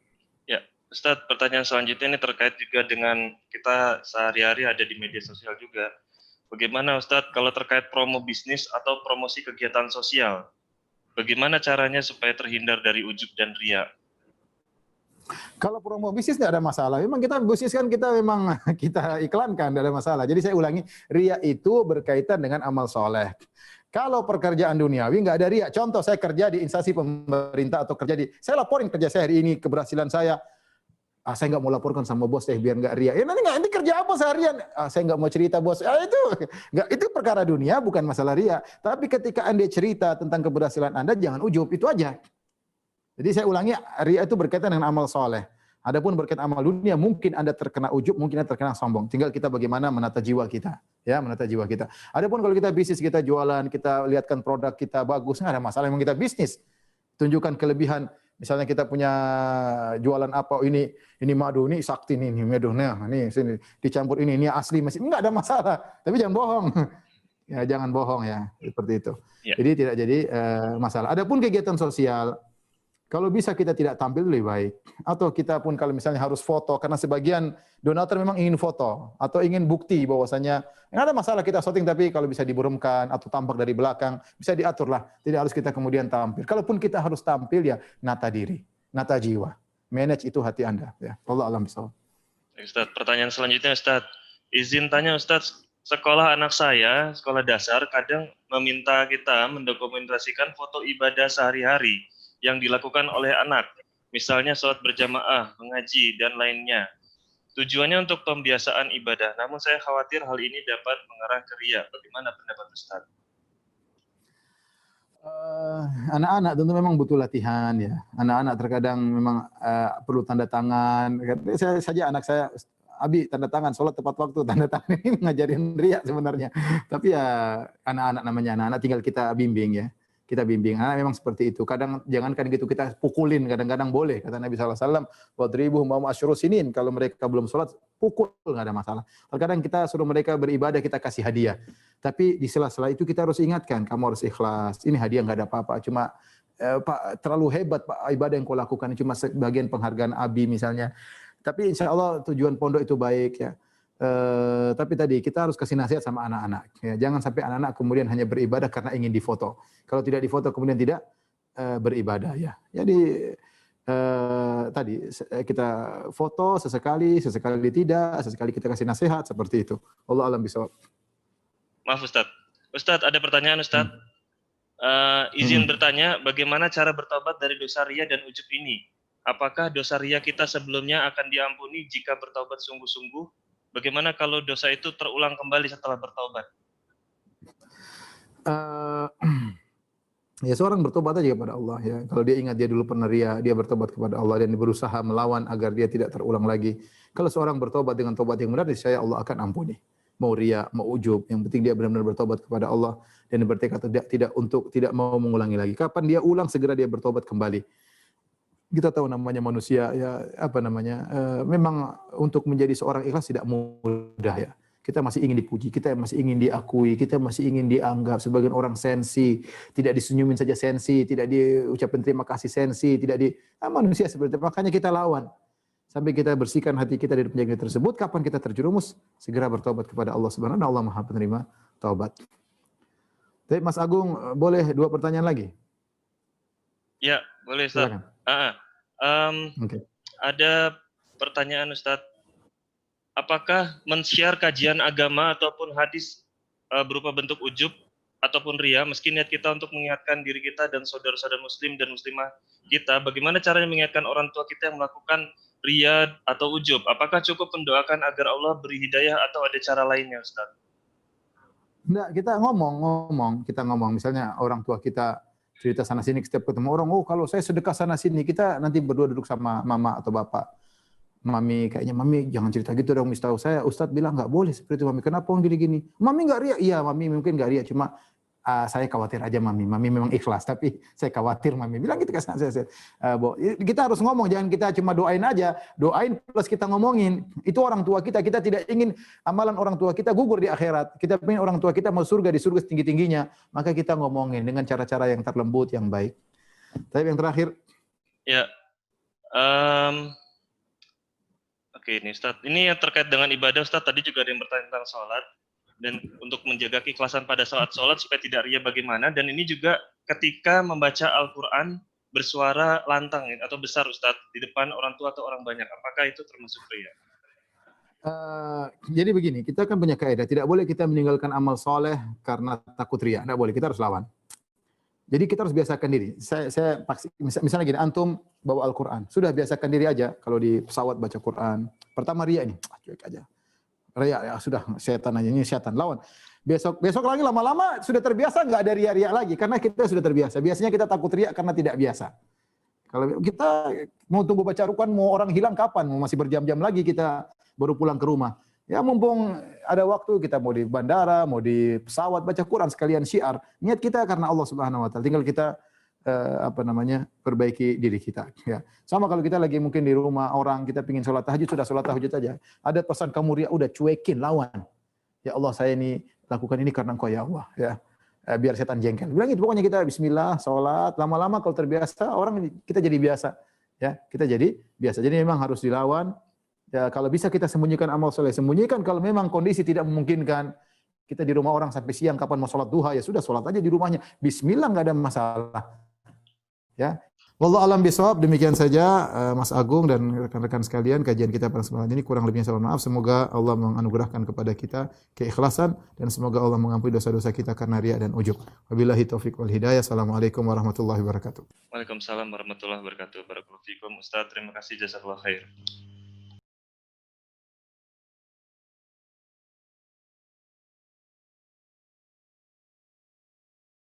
Ya, Ustadz, pertanyaan selanjutnya ini terkait juga dengan kita sehari-hari ada di media sosial juga. Bagaimana Ustadz kalau terkait promo bisnis atau promosi kegiatan sosial? Bagaimana caranya supaya terhindar dari ujub dan riya? Kalau promo bisnis tidak ada masalah. Memang kita bisnis kan kita memang kita iklankan, tidak ada masalah. Jadi saya ulangi, riya itu berkaitan dengan amal soleh. Kalau pekerjaan duniawi nggak ada riya. Contoh saya kerja di instansi pemerintah atau saya laporin kerja saya hari ini, keberhasilan saya. Saya nggak mau laporkan sama bos biar nggak riya. Nanti kerja apa seharian? Saya nggak mau cerita bos. Itu perkara dunia, bukan masalah riya. Tapi ketika Anda cerita tentang keberhasilan Anda, jangan ujub, itu aja. Jadi saya ulangi, riya itu berkaitan dengan amal soleh. Adapun berkaitan amal dunia, mungkin Anda terkena ujub, mungkin Anda terkena sombong. Tinggal kita bagaimana menata jiwa kita, ya, menata jiwa kita. Adapun kalau kita bisnis, kita jualan, kita lihatkan produk kita bagus, nggak ada masalah. Memang kita bisnis, tunjukkan kelebihan. Misalnya kita punya jualan apa, ini madu, ini sakti, ini madu, nah, ini sini dicampur ini asli, masih nggak ada masalah. Tapi jangan bohong, ya, jangan bohong, ya, seperti itu. Ya. Jadi tidak jadi masalah. Adapun kegiatan sosial, kalau bisa kita tidak tampil lebih baik. Atau kita pun kalau misalnya harus foto, karena sebagian donatur memang ingin foto atau ingin bukti bahwasanya nggak ada masalah kita syuting, tapi kalau bisa diburumkan atau tampak dari belakang, bisa diatur lah. Tidak harus kita kemudian tampil. Kalaupun kita harus tampil, ya nata diri, nata jiwa. Manage itu hati Anda. Ya. Allah alam bisawab. Ustadz, pertanyaan selanjutnya Ustadz. Izin tanya Ustadz, sekolah anak saya, sekolah dasar, kadang meminta kita mendokumentasikan foto ibadah sehari-hari yang dilakukan oleh anak, misalnya sholat berjamaah, mengaji, dan lainnya. Tujuannya untuk pembiasaan ibadah, namun saya khawatir hal ini dapat mengarah ke riya. Bagaimana pendapat Ustaz? Anak-anak tentu memang butuh latihan, ya. Anak-anak terkadang memang perlu tanda tangan. Saya saja anak saya, Abi tanda tangan, sholat tepat waktu, tanda tangan ini ngajarin riya sebenarnya. Tapi ya anak-anak namanya anak-anak, tinggal kita bimbing, ya. Kita bimbing. Memang seperti itu. Kadang jangankan gitu kita pukulin, kadang-kadang boleh. Kata Nabi SAW, wadribuhum wa asyru sinin. Kalau mereka belum sholat, pukul, nggak ada masalah. Terkadang kita suruh mereka beribadah, kita kasih hadiah. Tapi di sela-sela itu kita harus ingatkan, kamu harus ikhlas. Ini hadiah nggak ada apa-apa. Cuma Pak, terlalu hebat Pak ibadah yang kau lakukan. Cuma sebagian penghargaan Abi misalnya. Tapi insya Allah tujuan pondok itu baik, ya. Tapi tadi kita harus kasih nasihat sama anak-anak. Ya, jangan sampai anak-anak kemudian hanya beribadah karena ingin difoto. Kalau tidak difoto kemudian tidak beribadah ya. Jadi kita foto sesekali tidak, sesekali kita kasih nasihat seperti itu. Allah alam bisawab. Maaf Ustadz. Ustadz, ada pertanyaan Ustadz. Izin bertanya, bagaimana cara bertobat dari dosa ria dan ujub ini? Apakah dosa ria kita sebelumnya akan diampuni jika bertobat sungguh-sungguh? Bagaimana kalau dosa itu terulang kembali setelah bertobat? Ya seorang bertobat aja kepada Allah ya. Kalau dia ingat dia dulu pernah ria, dia bertobat kepada Allah dan berusaha melawan agar dia tidak terulang lagi. Kalau seorang bertobat dengan tobat yang benar, niscaya Allah akan ampuni. Mau ria, mau ujub, yang penting dia benar-benar bertobat kepada Allah dan bertekad tidak mau mengulangi lagi. Kapan dia ulang, segera dia bertobat kembali. Kita tahu namanya manusia ya, memang untuk menjadi seorang ikhlas tidak mudah ya. Kita masih ingin dipuji, kita masih ingin diakui, kita masih ingin dianggap sebagai orang sensi, tidak disenyumin saja sensi, tidak diucapkan terima kasih sensi, manusia seperti itu. Makanya kita lawan sampai kita bersihkan hati kita dari penyakit tersebut. Kapan kita terjerumus, segera bertobat kepada Allah Subhanahu wa taala. Allah Maha penerima taubat. Tapi Mas Agung, boleh 2 pertanyaan lagi? Ya, boleh Ustaz. Okay. Ada pertanyaan Ustaz. Apakah men-share kajian agama ataupun hadis berupa bentuk ujub ataupun ria, meski niat kita untuk mengingatkan diri kita dan saudara-saudara muslim dan muslimah kita, bagaimana caranya mengingatkan orang tua kita yang melakukan ria atau ujub? Apakah cukup mendoakan agar Allah beri hidayah atau ada cara lainnya Ustaz? Enggak, kita ngomong. Misalnya orang tua kita cerita sana sini, setiap ketemu orang, oh kalau saya sedekah sana sini, kita nanti berdua duduk sama mama atau bapak. Mami, kayaknya Mami jangan cerita gitu dong, tahu saya Ustadz bilang nggak boleh seperti itu Mami. Kenapa gini-gini? Mami nggak ria? Iya Mami mungkin nggak ria, cuma saya khawatir aja Mami. Mami memang ikhlas, tapi saya khawatir Mami. Bilang gitu ke saya. Kita harus ngomong, jangan kita cuma doain aja. Doain plus kita ngomongin. Itu orang tua kita. Kita tidak ingin amalan orang tua kita gugur di akhirat. Kita ingin orang tua kita mau surga, di surga setinggi-tingginya. Maka kita ngomongin dengan cara-cara yang terlembut, yang baik. Tapi yang terakhir. Ya. Oke, ini Ustaz. Ini yang terkait dengan ibadah Ustaz. Tadi juga ada yang bertanya tentang sholat. Dan untuk menjaga keikhlasan pada saat sholat supaya tidak ria bagaimana. Dan ini juga ketika membaca Al-Quran bersuara lantang atau besar Ustaz. Di depan orang tua atau orang banyak. Apakah itu termasuk ria? Jadi begini, kita kan punya kaidah. Tidak boleh kita meninggalkan amal soleh karena takut ria. Tidak boleh, kita harus lawan. Jadi kita harus biasakan diri. Misalnya gini, antum bawa Al-Quran. Sudah biasakan diri aja kalau di pesawat baca Quran. Pertama ria nih, cuek aja. Ria ya sudah, setan aja, ini setan, lawan. Besok lagi lama-lama sudah terbiasa, nggak ada ria-ria lagi karena kita sudah terbiasa. Biasanya kita takut ria karena tidak biasa. Kalau kita mau tunggu baca Quran, mau orang hilang kapan? Mau masih berjam-jam lagi kita baru pulang ke rumah. Ya mumpung ada waktu, kita mau di bandara, mau di pesawat baca Quran sekalian syiar. Niat kita karena Allah Subhanahu wa taala. Tinggal kita perbaiki diri kita ya. Sama kalau kita lagi mungkin di rumah orang, kita pingin sholat tahajud, sudah sholat tahajud aja. Ada pesan kamu ria, udah cuekin, lawan. Ya Allah, saya ini lakukan ini karena Engkau ya Allah ya. Biar setan jengkel. Bilang itu, pokoknya kita bismillah, sholat, lama-lama kalau terbiasa orang, kita jadi biasa ya. Kita jadi biasa. Jadi memang harus dilawan. Ya, kalau bisa kita sembunyikan amal soleh, sembunyikan. Kalau memang kondisi tidak memungkinkan, kita di rumah orang sampai siang, kapan mau sholat duha, ya sudah sholat aja di rumahnya. Bismillah, nggak ada masalah. Ya, wallahu alam bisawab. Demikian saja Mas Agung dan rekan-rekan sekalian, kajian kita pada kesempatan ini. Kurang lebihnya saya mohon maaf. Semoga Allah menganugerahkan kepada kita keikhlasan dan semoga Allah mengampuni dosa-dosa kita karena riya dan ujub. Wabillahi taufiq wal hidayah. Assalamualaikum warahmatullahi wabarakatuh. Waalaikumsalam warahmatullahi wabarakatuh. Barakallahu fikum Ustaz. Terima kasih, jazakallahu khair.